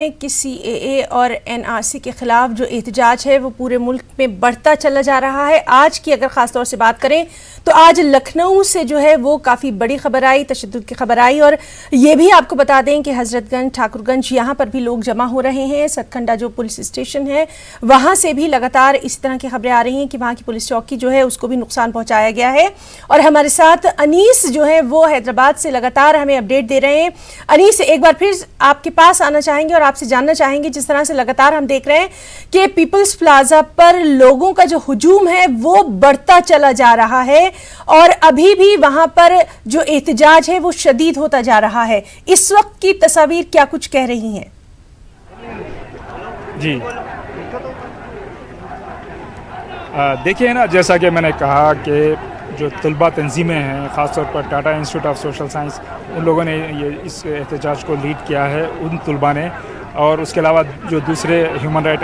कि CAA और NRC के खिलाफ जो एहतजाज है वो पूरे मुल्क में बढ़ता चला जा रहा है। आज की अगर ख़ास तौर से बात करें तो आज लखनऊ से जो है वो काफ़ी बड़ी खबर आई, तशद्दुद की खबर आई। और ये भी आपको बता दें कि हज़रतगंज, ठाकुरगंज यहाँ पर भी लोग जमा हो रहे हैं। सतखंडा जो पुलिस स्टेशन है वहाँ से भी लगातार इस तरह की खबरें आ रही हैं कि वहाँ की पुलिस चौकी जो है उसको भी नुकसान पहुँचाया गया है। और हमारे साथ अनीस जो है वो हैदराबाद से लगातार हमें अपडेट दे रहे हैं। अनीस, एक बार फिर आपके पास आना चाहेंगे और आपसे जानना चाहेंगे, जिस तरह से लगातार हम देख रहे हैं कि पीपल्स प्लाजा पर लोगों का जो हुजूम है वो बढ़ता चला जा रहा है और अभी भी वहां पर जो एहतजाज है वो शदीद होता जा रहा है। इस वक्त की तस्वीर क्या कुछ कह रही हैं? जी देखिए ना, जैसा कि मैंने कहा कि जो तलबा तंजीमें हैं, ख़ासतौर पर Tata institute of social science, उन लोगों ने ये इस एहतजाज को लीड किया है, उन तलबा ने। और उसके अलावा जो दूसरे ह्यूमन राइट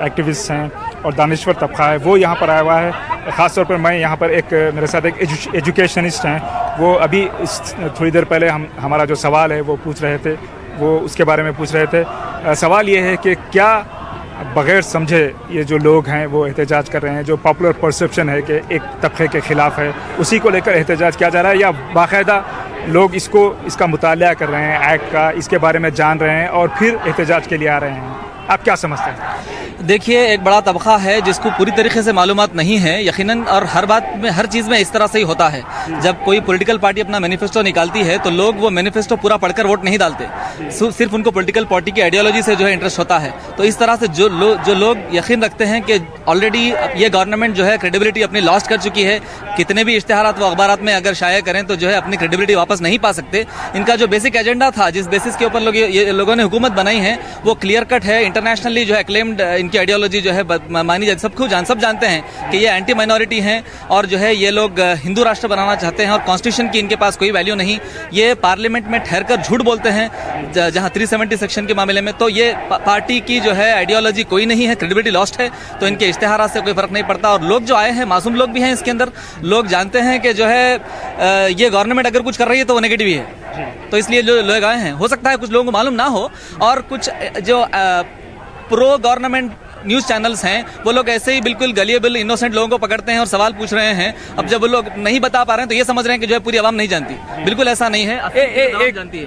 एक्टिविस्ट हैं और दानिश्वर तबका है वो यहाँ पर आया हुआ है। ख़ासतौर पर मैं यहाँ पर मेरे साथ एक एजुकेशनिस्ट हैं, वो अभी थोड़ी देर पहले हमारा जो सवाल है वो पूछ रहे थे, वो उसके बारे में पूछ रहे थे। सवाल ये है कि क्या बग़ैर समझे ये जो लोग हैं वो एहतजाज कर रहे हैं, जो पॉपुलर परसेप्शन है कि एक तबके के ख़िलाफ़ है, उसी को लेकर एहतजाज किया जा रहा है, या बाकायदा लोग इसका मुताला कर रहे हैं, एक्ट का, इसके बारे में जान रहे हैं और फिर एहतजाज के लिए आ रहे हैं? आप क्या समझते हैं? देखिए, एक बड़ा तबका है जिसको पूरी तरीके से मालूमात नहीं है यकीनन, और हर बात में, हर चीज़ में इस तरह से ही होता है। जब कोई पॉलिटिकल पार्टी अपना मैनिफेस्टो निकालती है तो लोग वो मैनिफेस्टो पूरा पढ़कर वोट नहीं डालते, सिर्फ उनको पॉलिटिकल पार्टी की आइडियोलॉजी से जो है इंटरेस्ट होता है। तो इस तरह से जो लोग यकीन रखते हैं कि ऑलरेडी ये गवर्नमेंट जो है क्रेडिबिलिटी अपनी लॉस्ट कर चुकी है, कितने भी इश्तिहारात वो अखबारात में अगर शाया करें तो जो है अपनी क्रेडिबिलिटी वापस नहीं पा सकते। इनका जो बेसिक एजेंडा था, जिस बेसिस के ऊपर लोगों ने हुकूमत बनाई है, वो क्लियर कट है। इंटरनेशनली जो है क्लेम्ड इनकी आइडियोलॉजी जो है मानी जाती, सब जानते हैं कि ये एंटी माइनॉरिटी हैं और जो है ये लोग हिंदू राष्ट्र बनाना चाहते हैं और कॉन्स्टिट्यूशन की इनके पास कोई वैल्यू नहीं। ये पार्लियामेंट में ठहरकर झूठ बोलते हैं जहां 370 सेक्शन के मामले में। तो ये पार्टी की जो है आइडियोलॉजी कोई नहीं है, क्रेडिबिलिटी लॉस्ट है, तो इनके इश्तिहारात से कोई फर्क नहीं पड़ता। और लोग जो आए हैं, मासूम लोग भी हैं इसके अंदर, लोग जानते हैं कि जो है ये गवर्नमेंट अगर कुछ कर रही है तो वो नेगेटिव ही है, तो इसलिए जो लोग आए हैं। हो सकता है कुछ लोगों को मालूम ना हो, और कुछ जो प्रो गवर्नमेंट न्यूज़ चैनल्स हैं वो लोग ऐसे ही बिल्कुल गलिएबल इनोसेंट लोगों को पकड़ते हैं और सवाल पूछ रहे हैं। अब जब वो लोग नहीं बता पा रहे हैं तो ये समझ रहे हैं कि जो है पूरी आवाम नहीं जानती। बिल्कुल ऐसा नहीं है,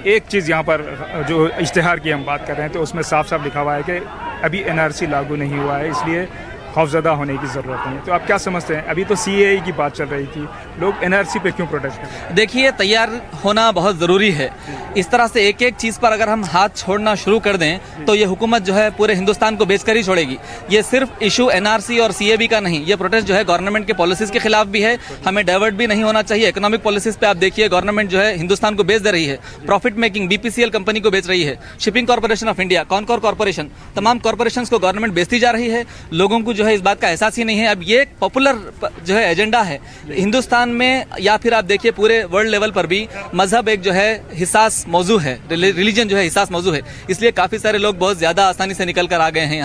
एक चीज़ यहाँ पर जो इश्तिहार की हम बात कर रहे हैं तो उसमें साफ साफ लिखा हुआ है कि अभी NRC लागू नहीं हुआ है, इसलिए खौफज़दा होने की ज़रूरत नहीं है। तो आप क्या समझते हैं? अभी तो CAA की बात चल रही थी, लोग NRC पे क्यों प्रोटेस्ट कर रहे हैं? देखिए, तैयार होना बहुत ज़रूरी है। इस तरह से एक एक चीज़ पर अगर हम हाथ छोड़ना शुरू कर दें तो ये हुकूमत जो है पूरे हिंदुस्तान को बेचकर ही छोड़ेगी। ये सिर्फ इशू NRC और CAB का नहीं, ये प्रोटेस्ट जो है गवर्नमेंट के पॉलिसीज़ के खिलाफ भी है। हमें डाइवर्ट भी नहीं होना चाहिए। इकोनॉमिक पॉलिसीज़ पे आप देखिए, गवर्नमेंट जो है हिंदुस्तान को बेच दे रही है। प्रॉफिट मेकिंग BPCL कंपनी को बेच रही है, shipping corporation of India, Concor corporation, तमाम कॉर्पोरेशंस को गवर्नमेंट बेचती जा रही है। लोगों को जो है इस बात का एहसास नहीं है। अब ये एक पॉपुलर जो है एजेंडा है हिंदुस्तान में, या फिर आप देखिए पूरे वर्ल्ड लेवल पर भी मजहब एक जो है हिसास मौजू है, रिलीजन जो है हिसास मौजू है, इसलिए काफी सारे लोग बहुत ज्यादा आसानी से निकल कर आ गए हैं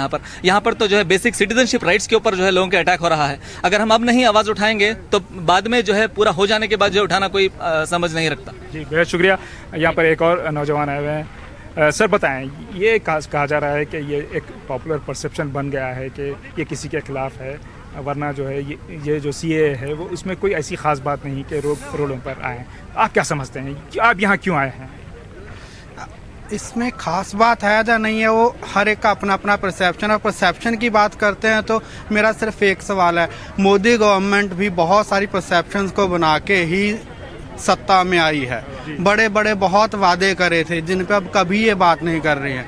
यहाँ पर तो जो है बेसिक सिटीजनशिप राइट्स के ऊपर जो है लोगों के अटैक हो रहा है। अगर हम अब नहीं आवाज उठाएंगे तो बाद में जो है पूरा हो जाने के बाद जो उठाना कोई समझ नहीं रखता। जी, बहुत शुक्रिया। यहाँ पर एक और नौजवान आए हुए हैं। सर बताएं, ये कहा जा रहा है कि ये एक पॉपुलर परसेप्शन बन गया है कि ये किसी के खिलाफ है, वरना जो है ये जो CAA है वो इसमें कोई ऐसी ख़ास बात नहीं कि रोडों पर आए। आप क्या समझते हैं, आप यहाँ क्यों आए हैं? इसमें ख़ास बात है या नहीं है, वो हर एक का अपना अपना परसेप्शन है। परसेप्शन की बात करते हैं तो मेरा सिर्फ एक सवाल है, मोदी गवर्नमेंट भी बहुत सारी परसेप्शंस को बना के ही सत्ता में आई है। बड़े बड़े बहुत वादे करे थे जिन पे अब कभी ये बात नहीं कर रही है।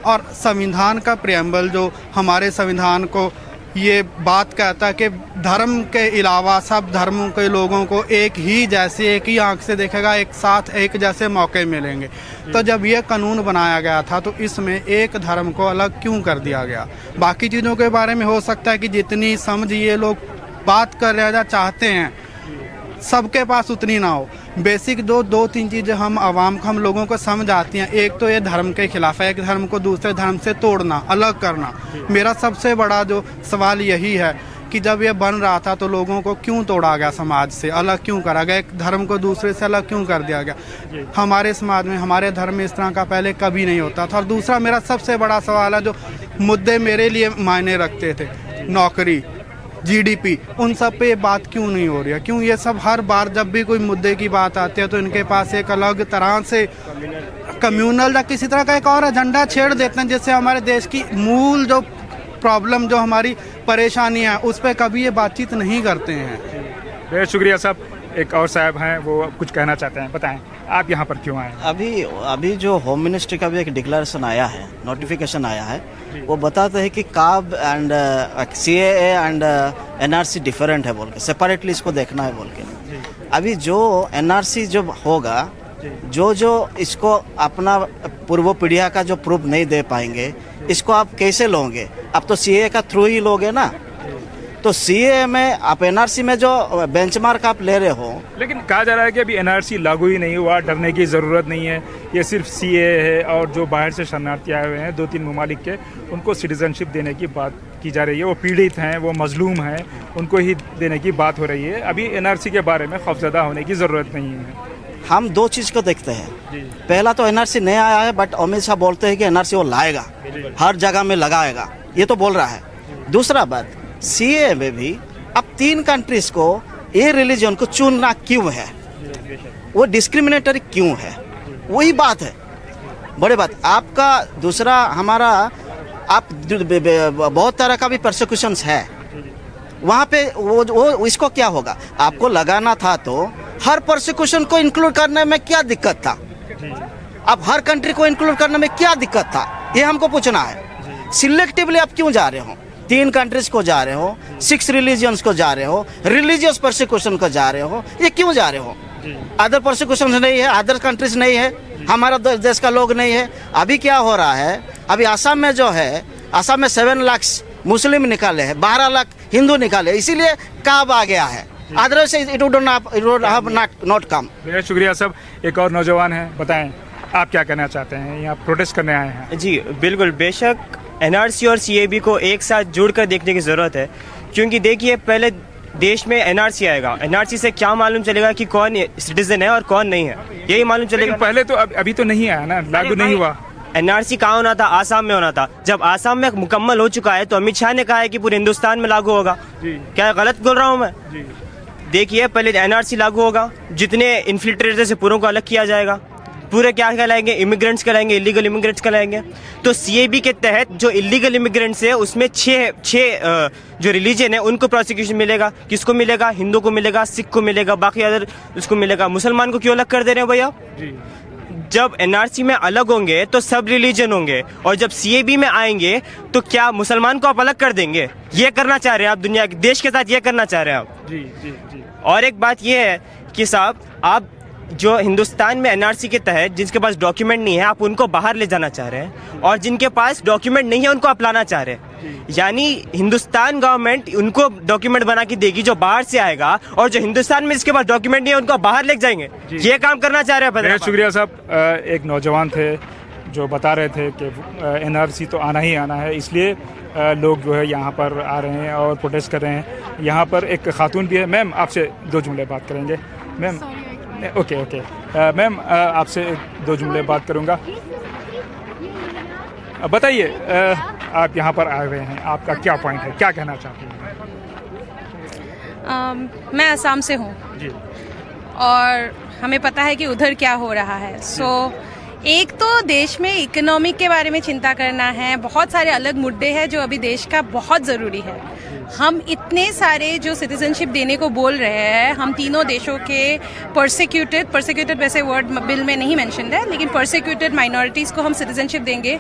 और संविधान का प्रियम्बल जो हमारे संविधान को ये बात कहता है कि धर्म के अलावा सब धर्मों के लोगों को एक ही जैसे, एक ही आंख से देखेगा, एक साथ एक जैसे मौके मिलेंगे। तो जब ये कानून बनाया गया था तो इसमें एक धर्म को अलग क्यों कर दिया गया? बाकी चीज़ों के बारे में हो सकता है कि जितनी समझ ये लोग बात कर रहे चाहते हैं सबके पास उतनी ना हो। बेसिक दो तीन चीज़ें हम लोगों को समझ आती हैं। एक तो ये धर्म के खिलाफ है, एक धर्म को दूसरे धर्म से तोड़ना, अलग करना। मेरा सबसे बड़ा जो सवाल यही है कि जब ये बन रहा था तो लोगों को क्यों तोड़ा गया, समाज से अलग क्यों करा गया, एक धर्म को दूसरे से अलग क्यों कर दिया गया। हमारे समाज में, हमारे धर्म में इस तरह का पहले कभी नहीं होता था। और दूसरा मेरा सबसे बड़ा सवाल है, जो मुद्दे मेरे लिए मायने रखते थे, नौकरी, जीडीपी, उन सब पे ये बात क्यों नहीं हो रही है? क्यों ये सब हर बार जब भी कोई मुद्दे की बात आती है तो इनके पास एक अलग तरह से कम्युनल या किसी तरह का एक और एजेंडा छेड़ देते हैं, जिससे हमारे देश की मूल जो प्रॉब्लम, जो हमारी परेशानी है, उस पर कभी ये बातचीत नहीं करते हैं। बहुत शुक्रिया साहब। एक और साहब हैं, वो कुछ कहना चाहते हैं, बताएं आप यहाँ पर क्यों आए? अभी जो होम मिनिस्ट्री का भी एक डिक्लेरेशन आया है, नोटिफिकेशन आया है, वो बताते हैं कि CAB and CAA and NRC different है बोल के, सेपरेटली इसको देखना है बोल के। अभी जो एनआरसी जो होगा, जो इसको अपना पूर्व पीढ़िया का जो प्रूफ नहीं दे पाएंगे, इसको आप कैसे लोगे? अब तो सीए का थ्रू ही लोगे ना। तो सीए में आप एनआरसी में जो बेंचमार्क आप ले रहे हो, लेकिन कहा जा रहा है कि अभी एनआरसी लागू ही नहीं हुआ, डरने की ज़रूरत नहीं है, ये सिर्फ सीए है। और जो बाहर से शरणार्थी आए हुए हैं 2-3 ममालिक के, उनको सिटीजनशिप देने की बात की जा रही है। वो पीड़ित हैं, वो मजलूम हैं, उनको ही देने की बात हो रही है। अभी एनआरसी के बारे में खौफजदा होने की ज़रूरत नहीं है। हम दो चीज़ को देखते हैं। पहला तो एनआरसी नहीं आया है, बट अमित शाह बोलते हैं कि एनआरसी वो लाएगा, हर जगह में लगाएगा, ये तो बोल रहा है। दूसरा बात, सीए में भी अब 3 कंट्रीज को ये रिलीजन को चुनना क्यों है? वो डिस्क्रिमिनेटरी क्यों है? वही बात है, बड़ी बात। आपका दूसरा, हमारा आप बहुत तरह का भी परसिक्यूशंस है वहाँ पे। वो इसको क्या होगा? आपको लगाना था तो हर परसिक्यूशन को इंक्लूड करने में क्या दिक्कत था? अब हर कंट्री को इंक्लूड करने में क्या दिक्कत था? ये हमको पूछना है। सिलेक्टिवली आप क्यों जा रहे हो? 3 कंट्रीज को जा रहे हो, 6 रिलीजियंस को जा रहे हो, रिलीजियस परसिक्यूशन को जा रहे हो, ये क्यों जा रहे हो? अदर परसिक्यूशन नहीं है, अदर कंट्रीज नहीं है, हमारा देश का लोग नहीं है। अभी क्या हो रहा है, अभी असम में जो है, असम में 7 लाख मुस्लिम निकाले हैं, 12 लाख हिंदू निकाले, इसीलिए काब आ गया है। Otherwise it would not come. बहुत शुक्रिया साहब। एक और नौजवान है, बताएं आप क्या कहना चाहते हैं? यहाँ प्रोटेस्ट करने आए हैं। जी बिल्कुल, बेशक एनआरसी और सीएबी को एक साथ जोड़कर देखने की ज़रूरत है, क्योंकि देखिए पहले देश में एनआरसी आएगा, एनआरसी से क्या मालूम चलेगा कि कौन सिटीजन है और कौन नहीं है, यही मालूम चलेगा। पहले तो अभी तो नहीं आया ना, लागू नहीं हुआ। एनआरसी कहाँ होना था? आसाम में होना था। जब आसाम में मुकम्मल हो चुका है तो अमित शाह ने कहा है कि पूरे हिंदुस्तान में लागू होगा। क्या गलत बोल रहा हूँ मैं? देखिए पहले एनआरसी लागू होगा, जितने इन्फिल्ट्रेटर से पूरों को अलग किया जाएगा, पूरे क्या कहलाएंगे? इमिग्रेंट्स कहलाएंगे, इलीगल इमिग्रेंट्स कहलाएंगे। तो सीएबी के तहत जो इलीगल इमिग्रेंट्स है उसमें 6 जो रिलीजन है उनको प्रोसिक्यूशन मिलेगा। किसको मिलेगा? हिंदू को मिलेगा, सिख को मिलेगा, बाकी अदर उसको मिलेगा। मुसलमान को क्यों अलग कर दे रहे हैं भैया? जब एनआरसी में अलग होंगे तो सब रिलीजन होंगे, और जब सीएबी में आएंगे तो क्या मुसलमान को आप अलग कर देंगे? ये करना चाह रहे हैं आप? दुनिया के देश के साथ ये करना चाह रहे हैं आप? जी। और एक बात ये है कि साहब, आप जो हिंदुस्तान में एनआरसी के तहत जिनके पास डॉक्यूमेंट नहीं है, आप उनको बाहर ले जाना चाह रहे हैं, और जिनके पास डॉक्यूमेंट नहीं है उनको आप लाना चाह रहे हैं। यानी हिंदुस्तान गवर्नमेंट उनको डॉक्यूमेंट बना के देगी जो बाहर से आएगा, और जो हिंदुस्तान में जिसके पास डॉक्यूमेंट नहीं है उनको बाहर ले जाएंगे। ये काम करना चाह रहे हैं। बहुत शुक्रिया साहब। एक नौजवान थे जो बता रहे थे कि एनआरसी तो आना ही आना है, इसलिए लोग जो है यहाँ पर आ रहे हैं और प्रोटेस्ट कर रहे हैं। यहाँ पर एक खातून भी है। मैम आपसे 2 जुमले बात करेंगे। मैम ओके मैम आपसे 2 जुमले बात करूँगा। बताइए, आप यहाँ पर आए हुए हैं, आपका क्या पॉइंट है, क्या कहना चाहती हैं? मैं असम से हूँ जी, और हमें पता है कि उधर क्या हो रहा है। एक तो देश में इकोनॉमिक के बारे में चिंता करना है, बहुत सारे अलग मुद्दे हैं जो अभी देश का बहुत ज़रूरी है। हम इतने सारे जो सिटीजनशिप देने को बोल रहे हैं, हम तीनों देशों के परसिक्यूटेड वैसे वर्ड बिल में नहीं मेंशन है, लेकिन परसिक्यूटेड माइनॉरिटीज़ को हम सिटीजनशिप देंगे।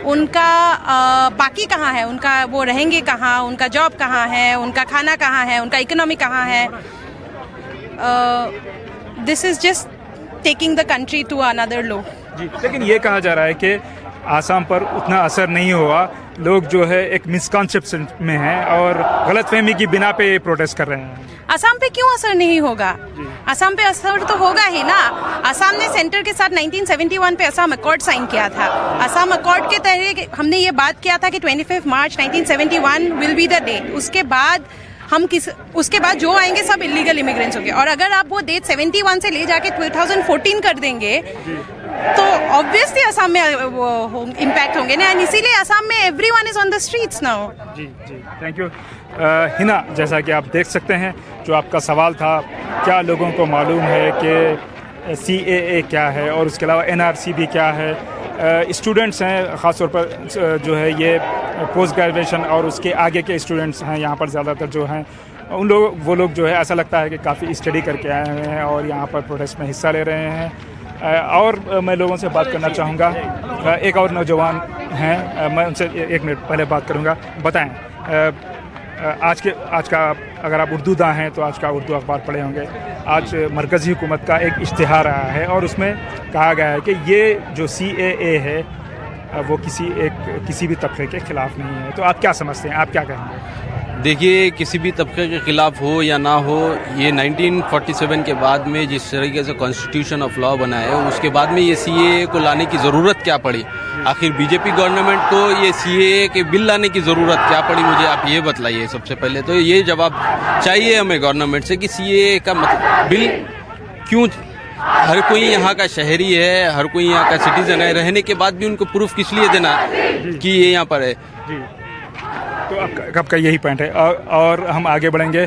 उनका बाकी कहाँ है? उनका वो रहेंगे कहाँ? उनका जॉब कहाँ है? उनका खाना कहाँ है? उनका इकोनॉमी कहाँ है? This is just taking the country to another low. जी, लेकिन ये कहा जा रहा है कि आसाम पर उतना असर नहीं हुआ, लोग जो है एक मिसकॉन्सेप्शन में हैं और गलतफहमी की बिना पे प्रोटेस्ट कर रहे हैं। असम पे क्यों असर नहीं होगा? असम पे असर तो होगा ही ना। असम ने सेंटर के साथ 1971 पे असम अकॉर्ड साइन किया था। असम अकॉर्ड के तहत हमने ये बात किया था कि 25 मार्च 1971 विल बी द डेट। उसके बाद हम उसके बाद जो आएंगे सब इलीगल इमिग्रेंट्स होंगे। और अगर आप वो डेट 71 से ले जाके 2014 कर देंगे तो ऑब्वियसली असम में वो इम्पैक्ट होंगे ना, एंड इसीलिए असम में everyone is on the streets now. जी जी, थैंक यू। हिना, जैसा कि आप देख सकते हैं, जो आपका सवाल था, क्या लोगों को मालूम है कि CAA क्या है और उसके अलावा NRC भी क्या है। स्टूडेंट्स हैं ख़ास तौर पर जो है ये पोस्ट ग्रेजुएशन और उसके आगे के स्टूडेंट्स हैं यहाँ पर ज़्यादातर जो हैं, वो लोग जो है ऐसा लगता है कि काफ़ी स्टडी करके आए हुए हैं और यहाँ पर प्रोटेस्ट में हिस्सा ले रहे हैं। और मैं लोगों से बात करना चाहूँगा, एक और नौजवान हैं, मैं उनसे 1 मिनट पहले बात करूँगा। बताएं, आज का अगर आप उर्दूदां हैं तो आज का उर्दू अखबार पढ़े होंगे। आज मरकज़ी हुकूमत का एक इश्तिहार आया है और उसमें कहा गया है कि ये जो CAA है वो किसी भी तबके के ख़िलाफ़ नहीं है। तो आप क्या समझते हैं, आप क्या कहेंगे? देखिए, किसी भी तबके के ख़िलाफ़ हो या ना हो, ये 1947 के बाद में जिस तरीके से कॉन्स्टिट्यूशन ऑफ लॉ बना है उसके बाद में ये CAA को लाने की ज़रूरत क्या पड़ी? आखिर बीजेपी गवर्नमेंट को ये CAA के बिल लाने की ज़रूरत क्या पड़ी? मुझे आप ये बतलाइए। सबसे पहले तो ये जवाब चाहिए हमें गवर्नमेंट से कि CAA का बिल क्यों? हर कोई यहाँ का शहरी है, हर कोई यहाँ का सिटीज़न है, रहने के बाद भी उनको प्रूफ किस लिए देना कि ये यहाँ पर है? जी, तो आपका यही पॉइंट है और हम आगे बढ़ेंगे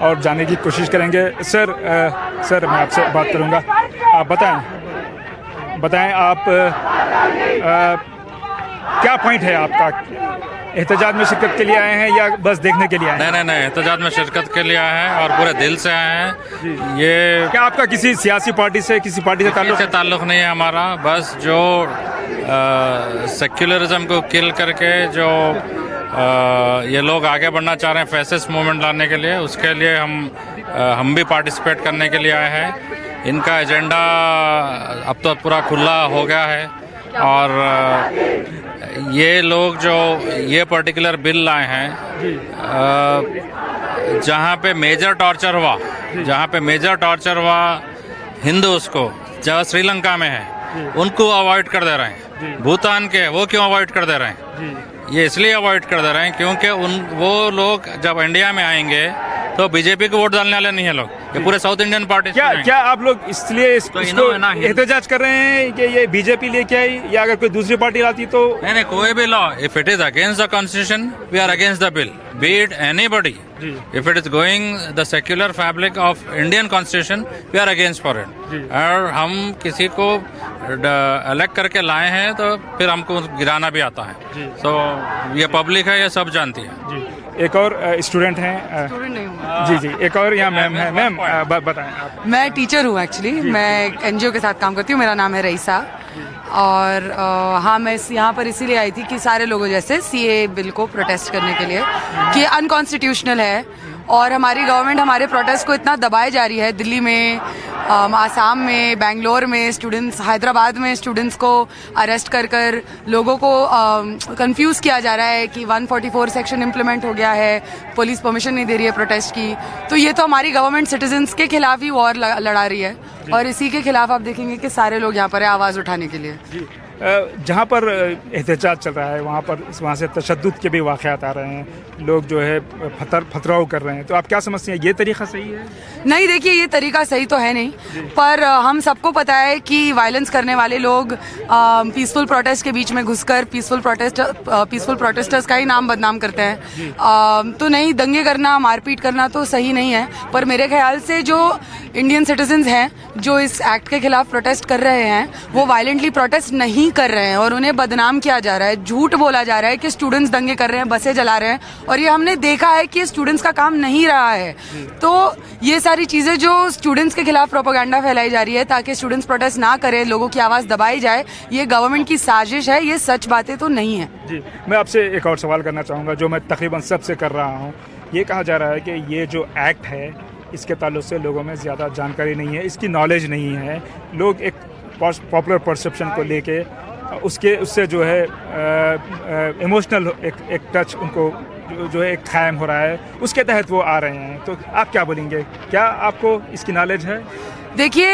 और जानने की कोशिश करेंगे। सर मैं आपसे बात करूंगा। आप बताएं आप क्या पॉइंट है आपका? एहतजाज में शिरकत के लिए आए हैं या बस देखने के लिए आए हैं? नहीं, एहतजाज में शिरकत के लिए आए हैं और पूरे दिल से आए हैं। ये क्या आपका किसी सियासी पार्टी से ताल्लुक नहीं है हमारा, बस जो सेक्युलरिज्म को किल करके जो ये लोग आगे बढ़ना चाह रहे हैं फैसिस्ट मूवमेंट लाने के लिए, उसके लिए हम भी पार्टिसिपेट करने के लिए आए हैं। इनका एजेंडा अब तो पूरा खुला हो गया है और ये लोग जो ये पर्टिकुलर बिल लाए हैं, जहाँ पे मेजर टॉर्चर हुआ हिंदूज को, जहाँ श्रीलंका में है, उनको अवॉइड कर दे रहे हैं। भूटान के वो क्यों अवॉइड कर दे रहे हैं? ये इसलिए अवॉइड कर दे रहे हैं क्योंकि वो लोग जब इंडिया में आएंगे तो बीजेपी को वोट डालने वाले नहीं है लोग, ये पूरे साउथ इंडियन पार्टी। क्या आप लोग इसलिए इसको एहतजाज कर रहे हैं कि ये बीजेपी लेके आई, या अगर कोई दूसरी पार्टी लाती तो? नहीं, कोई भी law, if it is against the constitution we are against the bill, be it anybody. If it is going the secular fabric of Indian constitution we are against for it. और हम किसी को elect करके लाए हैं तो फिर हमको गिराना भी आता है। तो ये पब्लिक है, ये सब जानती है। एक और स्टूडेंट हैं। स्टूडेंट नहीं हूँ। जी, एक और यहाँ मैम है। मैम बताएं आप। मैं टीचर हूँ एक्चुअली, मैं एक NGO के साथ काम करती हूँ, मेरा नाम है रईसा। और हाँ, मैं यहाँ पर इसीलिए आई थी कि सारे लोगों जैसे CAA बिल को प्रोटेस्ट करने के लिए कि अनकॉन्स्टिट्यूशनल है और हमारी गवर्नमेंट हमारे प्रोटेस्ट को इतना दबाए जा रही है। दिल्ली में, आसाम में, बेंगलोर में स्टूडेंट्स, हैदराबाद में स्टूडेंट्स को अरेस्ट कर लोगों को कंफ्यूज किया जा रहा है कि 144 सेक्शन इम्प्लीमेंट हो गया है, पुलिस परमिशन नहीं दे रही है प्रोटेस्ट की। तो ये तो हमारी गवर्नमेंट सिटीजन्स के खिलाफ ही वॉर लड़ा रही है और इसी के खिलाफ आप देखेंगे कि सारे लोग यहाँ पर है आवाज़ उठाने के लिए। जहाँ पर एहतजाज चल रहा है वहाँ से तशद्दुद के भी वाक़यात आ रहे हैं, लोग जो है पथराव कर रहे हैं, तो आप क्या समझते हैं, ये तरीका सही है? नहीं, देखिए, ये तरीका सही तो है नहीं, पर हम सबको पता है कि वायलेंस करने वाले लोग पीसफुल प्रोटेस्ट के बीच में घुसकर पीसफुल प्रोटेस्टर्स का ही नाम बदनाम करते हैं। तो नहीं, दंगे करना, मारपीट करना तो सही नहीं है, पर मेरे ख्याल से जो इंडियन सिटीजन्स हैं जो इस एक्ट के खिलाफ प्रोटेस्ट कर रहे हैं वो वायलेंटली प्रोटेस्ट नहीं कर रहे हैं और उन्हें बदनाम किया जा रहा है, झूठ बोला जा रहा है कि स्टूडेंट्स दंगे कर रहे हैं, बसें जला रहे हैं, और ये हमने देखा है कि स्टूडेंट्स का काम नहीं रहा है। तो ये सारी चीज़ें जो स्टूडेंट्स के खिलाफ प्रोपेगेंडा फैलाई जा रही है ताकि स्टूडेंट्स प्रोटेस्ट ना करें, लोगों की आवाज़ दबाई जाए, ये गवर्नमेंट की साजिश है, ये सच बातें तो नहीं है। जी, मैं आपसे एक और सवाल करना चाहूँगा जो मैं तकरीबन सबसे कर रहा हूँ। ये कहा जा रहा है कि ये जो एक्ट है इसके ताल्लुक से लोगों में ज़्यादा जानकारी नहीं है, इसकी नॉलेज नहीं है, लोग एक पॉपुलर परसेप्शन को लेके उससे जो है इमोशनल एक टच उनको जो है एक कायम हो रहा है, उसके तहत वो आ रहे हैं। तो आप क्या बोलेंगे, क्या आपको इसकी नॉलेज है? देखिए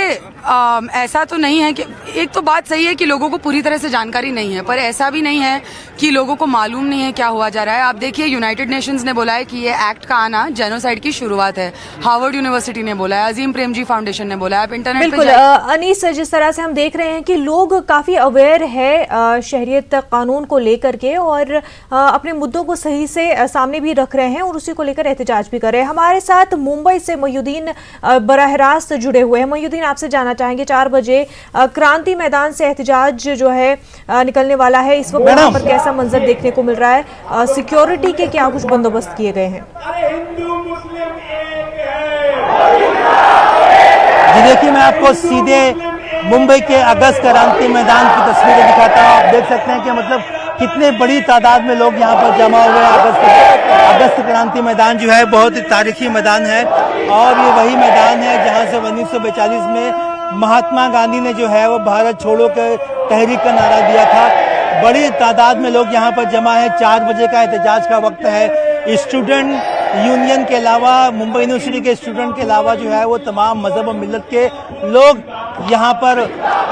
ऐसा तो नहीं है कि, एक तो बात सही है कि लोगों को पूरी तरह से जानकारी नहीं है, पर ऐसा भी नहीं है कि लोगों को मालूम नहीं है क्या हुआ जा रहा है। आप देखिए यूनाइटेड नेशंस ने बोला है कि ये एक्ट का आना जेनोसाइड की शुरुआत है, हार्वर्ड यूनिवर्सिटी ने बोला है, अजीम प्रेमजी फाउंडेशन ने बोला है। आप इंटरनेट बिल्कुल अनीस, जिस तरह से हम देख रहे हैं कि लोग काफी अवेयर है शहरियत कानून को लेकर के और अपने मुद्दों को सही से सामने भी रख रहे हैं और उसी को लेकर एहतजाज भी कर रहे हैं। हमारे साथ मुंबई से मोहिउद्दीन बराह रास्त जुड़े हुए हैं। मोहिउद्दीन, आपसे जानना चाहेंगे 4 बजे क्रांति मैदान से एहतजाज जो है निकलने वाला है, इस वक्त यहाँ पर कैसा मंजर देखने को मिल रहा है? सिक्योरिटी के क्या कुछ बंदोबस्त किए गए हैं? जी देखिए, मैं आपको सीधे मुंबई के अगस्त क्रांति मैदान की तस्वीरें दिखाता हूँ। आप देख सकते हैं कि मतलब कितने बड़ी तादाद में लोग यहाँ पर जमा हुए हैं। अगस्त क्रांति मैदान जो है बहुत ही तारीखी मैदान है और ये वही मैदान है जहाँ से 1942 में महात्मा गांधी ने जो है वो भारत छोड़ो के तहरीक का नारा दिया था। बड़ी तादाद में लोग यहाँ पर जमा है। 4 बजे का एहतजाज का वक्त है। स्टूडेंट यूनियन के अलावा, मुंबई यूनिवर्सिटी के स्टूडेंट के अलावा जो है वो तमाम मजहब और मिल्लत के लोग यहाँ पर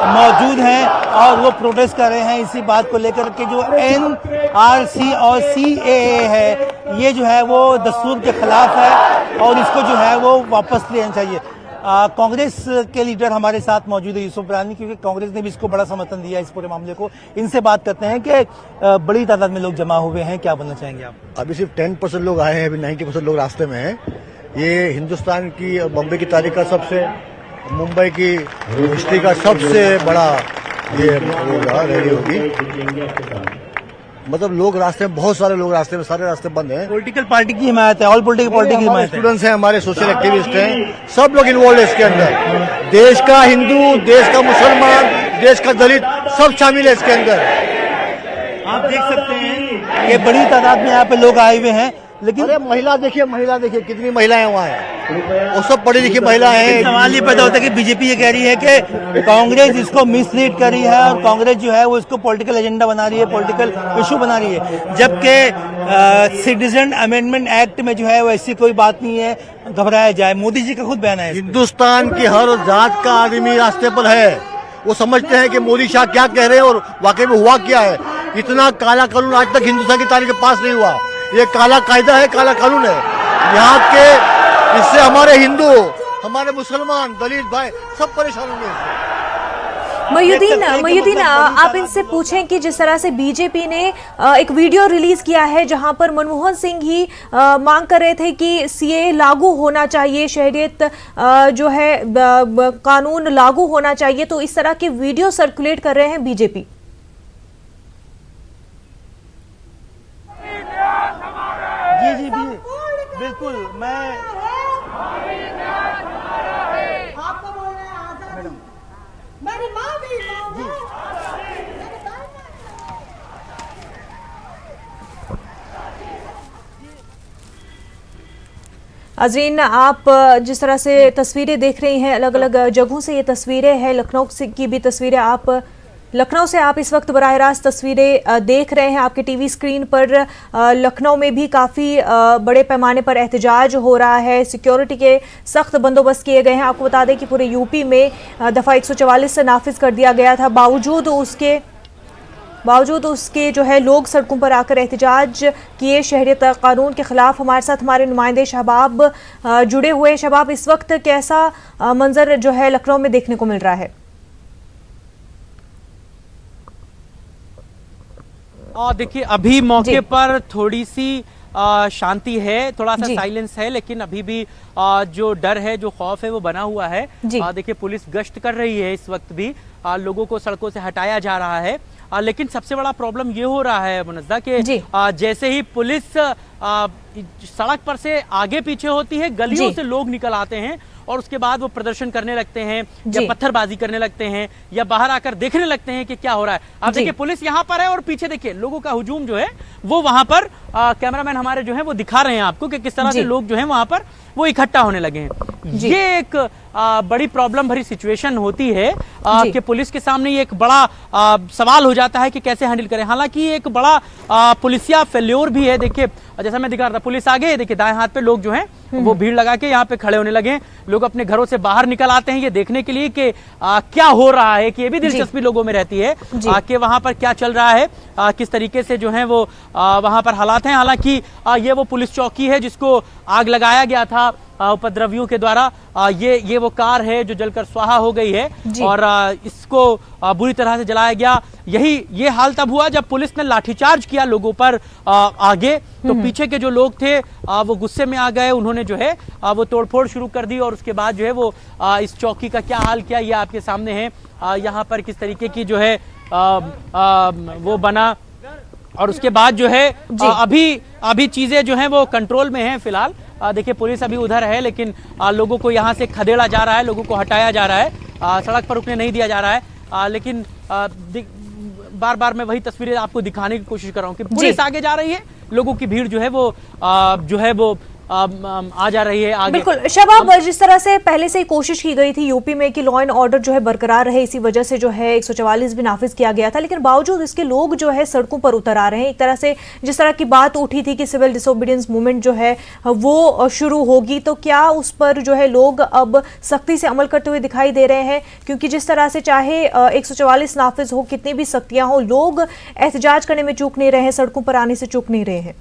मौजूद हैं और वो प्रोटेस्ट कर रहे हैं इसी बात को लेकर के जो NRC और CAA है ये जो है वो दस्तूर के खिलाफ है और इसको जो है वो वापस लेना चाहिए। कांग्रेस के लीडर हमारे साथ मौजूद है यूसुफ रानी, क्योंकि कांग्रेस ने भी इसको बड़ा समर्थन दिया इस पूरे मामले को। इनसे बात करते हैं कि बड़ी तादाद में लोग जमा हुए हैं, क्या बोलना चाहेंगे आप? अभी सिर्फ 10% लोग आए हैं, अभी 90% लोग रास्ते में हैं। ये हिंदुस्तान की बॉम्बे की तारीख का सबसे, मुंबई की हिस्ट्री का सबसे बड़ा ये रैली होगी। मतलब लोग रास्ते में, बहुत सारे लोग रास्ते में, सारे रास्ते बंद हैं। पॉलिटिकल पार्टी की हिमायत है, ऑल पॉलिटिकल पार्टी की हिमायत है। स्टूडेंट्स हैं, हमारे सोशल एक्टिविस्ट हैं, सब लोग इन्वॉल्व है इसके अंदर। देश का हिंदू, देश का मुसलमान, देश का दलित, सब शामिल है इसके अंदर। आप देख सकते हैं ये बड़ी तादाद में यहाँ पे लोग आए हुए हैं। लेकिन अरे महिला देखिए कितनी महिलाएं वहाँ हैं, वो सब पढ़ी लिखी महिलाएं हैं। सवाल ये पैदा होता है कि बीजेपी ये कह रही है कि कांग्रेस इसको मिसलीड कर रही है और कांग्रेस जो है वो इसको पॉलिटिकल एजेंडा बना रही है, पॉलिटिकल इशू बना रही है, जबकि सिटीजन अमेंडमेंट एक्ट में जो है वो ऐसी कोई बात नहीं है, घबराया जाए। मोदी जी का खुद बयान है। हिंदुस्तान की हर जात का आदमी रास्ते पर है। वो समझते हैं कि मोदी शाह क्या कह रहे हैं और वाकई में हुआ क्या है। इतना काला कानून आज तक हिंदुस्तान की तारीख के पास नहीं हुआ। ये काला कायदा है, काला कानून है यहाँ के। इससे हमारे हिंदू, हमारे मुसलमान, दलित भाई सब परेशान होंगे। मोहिउद्दीन, आप इनसे पूछें कि जिस तरह से बीजेपी ने एक वीडियो रिलीज किया है जहां पर मनमोहन सिंह ही मांग कर रहे थे कि CAA लागू होना चाहिए, शहरियत जो है कानून लागू होना चाहिए, तो इस तरह के वीडियो सर्कुलेट कर रहे हैं बीजेपी। जी बिल्कुल, मैं आपको बोल रहे हैं मैडम, मेरी माँ भी अजरीन, आप जिस तरह से तस्वीरें देख रही हैं, अलग अलग जगहों से ये तस्वीरें हैं, लखनऊ की भी तस्वीरें, आप लखनऊ से आप इस वक्त बराह रास्त तस्वीरें देख रहे हैं आपके टीवी स्क्रीन पर। लखनऊ में भी काफ़ी बड़े पैमाने पर एहतजाज हो रहा है, सिक्योरिटी के सख्त बंदोबस्त किए गए हैं। आपको बता दें कि पूरे यूपी में दफ़ा 144 से नाफिज कर दिया गया था, बावजूद उसके जो है लोग सड़कों पर आकर एहतजाज किए शहरियत कानून के खिलाफ। हमारे साथ हमारे नुमाइंदे शहबाब जुड़े हुए। शहबाब, इस वक्त कैसा मंजर जो है लखनऊ में देखने को मिल रहा है? देखिए, अभी मौके पर थोड़ी सी शांति है, थोड़ा सा साइलेंस है, लेकिन अभी भी जो डर है, जो खौफ है वो बना हुआ है। देखिए, पुलिस गश्त कर रही है इस वक्त भी, लोगों को सड़कों से हटाया जा रहा है। लेकिन सबसे बड़ा प्रॉब्लम ये हो रहा है मुनज़्ज़ा कि जैसे ही पुलिस सड़क पर से आगे पीछे होती है, गलियों से लोग निकल आते हैं और उसके बाद वो प्रदर्शन करने लगते हैं या पत्थरबाजी करने लगते हैं या बाहर आकर देखने लगते हैं कि क्या हो रहा है। अब देखिए, पुलिस यहाँ पर है और पीछे देखिए लोगों का हुजूम जो है वो वहां पर कैमरामैन हमारे जो है वो दिखा रहे हैं आपको कि किस तरह से लोग जो है वहां पर वो इकट्ठा होने लगे हैं। ये एक बड़ी प्रॉब्लम भरी सिचुएशन होती है कि पुलिस के सामने ये एक बड़ा सवाल हो जाता है कि कैसे हैंडल करें। हालांकि ये एक बड़ा पुलिसिया फेल्योर भी है। देखिए जैसा मैं दिखा रहा था, पुलिस आगे, देखिए दाएं हाथ पे लोग जो हैं वो भीड़ लगा के यहाँ पे खड़े होने लगे। लोग अपने घरों से बाहर निकल आते हैं ये देखने के लिए कि क्या हो रहा है, कि ये भी दिलचस्पी लोगों में रहती है कि वहां पर क्या चल रहा है, किस तरीके से जो है वो वहां पर हालात हैं। हालांकि ये वो पुलिस चौकी है जिसको आग लगाया गया था उपद्रवियों के द्वारा। ये वो कार है जो जलकर स्वाहा हो गई है और इसको बुरी तरह से जलाया गया। ये हाल तब हुआ जब पुलिस ने लाठीचार्ज किया लोगों पर आगे, तो पीछे के जो लोग थे वो गुस्से में आ गए, उन्होंने जो है वो तोड़फोड़ शुरू कर दी और उसके बाद जो है वो इस चौकी का क्या हाल किया ये आपके सामने है। यहाँ पर किस तरीके की जो है वो बना और उसके बाद जो है अभी चीजें जो हैं वो कंट्रोल में हैं फिलहाल। देखिए पुलिस अभी उधर है लेकिन लोगों को यहाँ से खदेड़ा जा रहा है, लोगों को हटाया जा रहा है, सड़क पर रुकने नहीं दिया जा रहा है। लेकिन बार बार मैं वही तस्वीरें आपको दिखाने की कोशिश कर रहा हूँ कि पुलिस आगे जा रही है, लोगों की भीड़ जो है वो आ जा रही है आगे। बिल्कुल शबाब, जिस तरह से पहले से ही कोशिश की गई थी यूपी में कि लॉ एंड ऑर्डर जो है बरकरार रहे, इसी वजह से जो है 144 भी नाफिज किया गया था, लेकिन बावजूद इसके लोग जो है सड़कों पर उतर आ रहे हैं। एक तरह से जिस तरह की बात उठी थी कि सिविल डिसोबीडियंस मूवमेंट जो है वो शुरू होगी, तो क्या उस पर जो है लोग अब सख्ती से अमल करते हुए दिखाई दे रहे हैं? क्योंकि जिस तरह से चाहे 144 नाफिज हो, कितनी भी सख्तियां हो, लोग एहतजाज करने में चूक नहीं रहे हैं, सड़कों पर आने से चूक नहीं रहे हैं।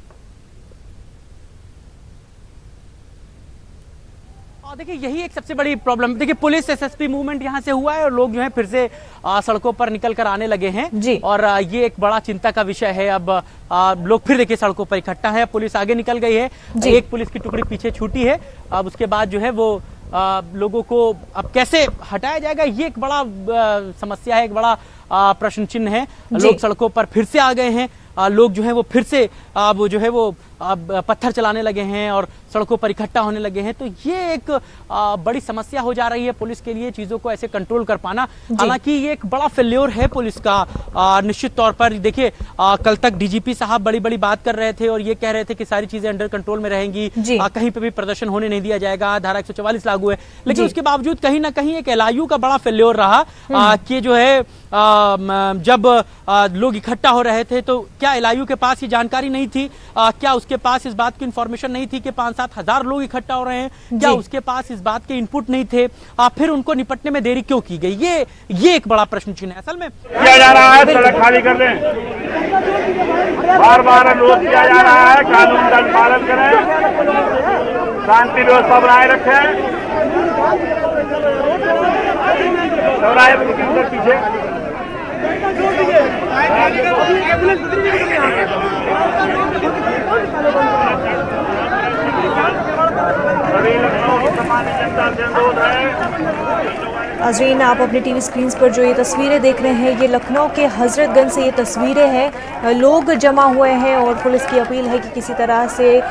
देखिए यही एक सबसे बड़ी प्रॉब्लम। देखिए पुलिस एसएसपी मूवमेंट यहाँ से हुआ है और लोग जो है फिर से सड़कों पर निकल कर आने लगे हैं जी। और ये एक बड़ा चिंता का विषय है। अब लोग फिर देखिए सड़कों पर इकट्ठा है, पुलिस आगे निकल गई है, एक पुलिस की टुकड़ी पीछे छूटी है। अब उसके बाद जो है वो लोगों को अब कैसे हटाया जाएगा ये एक बड़ा समस्या है, एक बड़ा प्रश्न चिन्ह है। लोग सड़कों पर फिर से आ गए हैं, लोग जो है वो फिर से वो जो है वो पत्थर चलाने लगे हैं और सड़कों पर इकट्ठा होने लगे हैं। तो ये एक बड़ी समस्या हो जा रही है पुलिस के लिए, चीज़ों को ऐसे कंट्रोल कर पाना। हालांकि ये एक बड़ा फेल्योर है पुलिस का निश्चित तौर पर। देखिए कल तक डीजीपी साहब बड़ी बड़ी बात कर रहे थे और ये कह रहे थे कि सारी चीजें अंडर कंट्रोल में रहेंगी, कहीं पे भी प्रदर्शन होने नहीं दिया जाएगा, धारा 144 लागू है। लेकिन उसके बावजूद कहीं ना कहीं एक एलआईयू का बड़ा फेल्योर रहा कि जो है जब लोग इकट्ठा हो रहे थे तो क्या एलआईयू के पास ये जानकारी नहीं थी, क्या उसके पास इस बात की इंफॉर्मेशन नहीं थी कि 5-7 हजार लोग इकट्ठा हो रहे हैं, क्या उसके पास इस बात के इनपुट नहीं थे, फिर उनको निपटने में देरी क्यों की गई? ये एक बड़ा प्रश्न चिन्ह है। असल में किया जा रहा है, सड़क खाली कर दें, बार बार अनुरोध किया जा रहा है, कानून का पालन करें, शांति व्यवस्था बनाए रखें। पीछे नाज़रीन, आप अपने टीवी स्क्रीन पर जो ये तस्वीरें देख रहे हैं, ये लखनऊ के हजरतगंज से ये तस्वीरें हैं। लोग जमा हुए हैं और पुलिस की अपील है कि किसी तरह से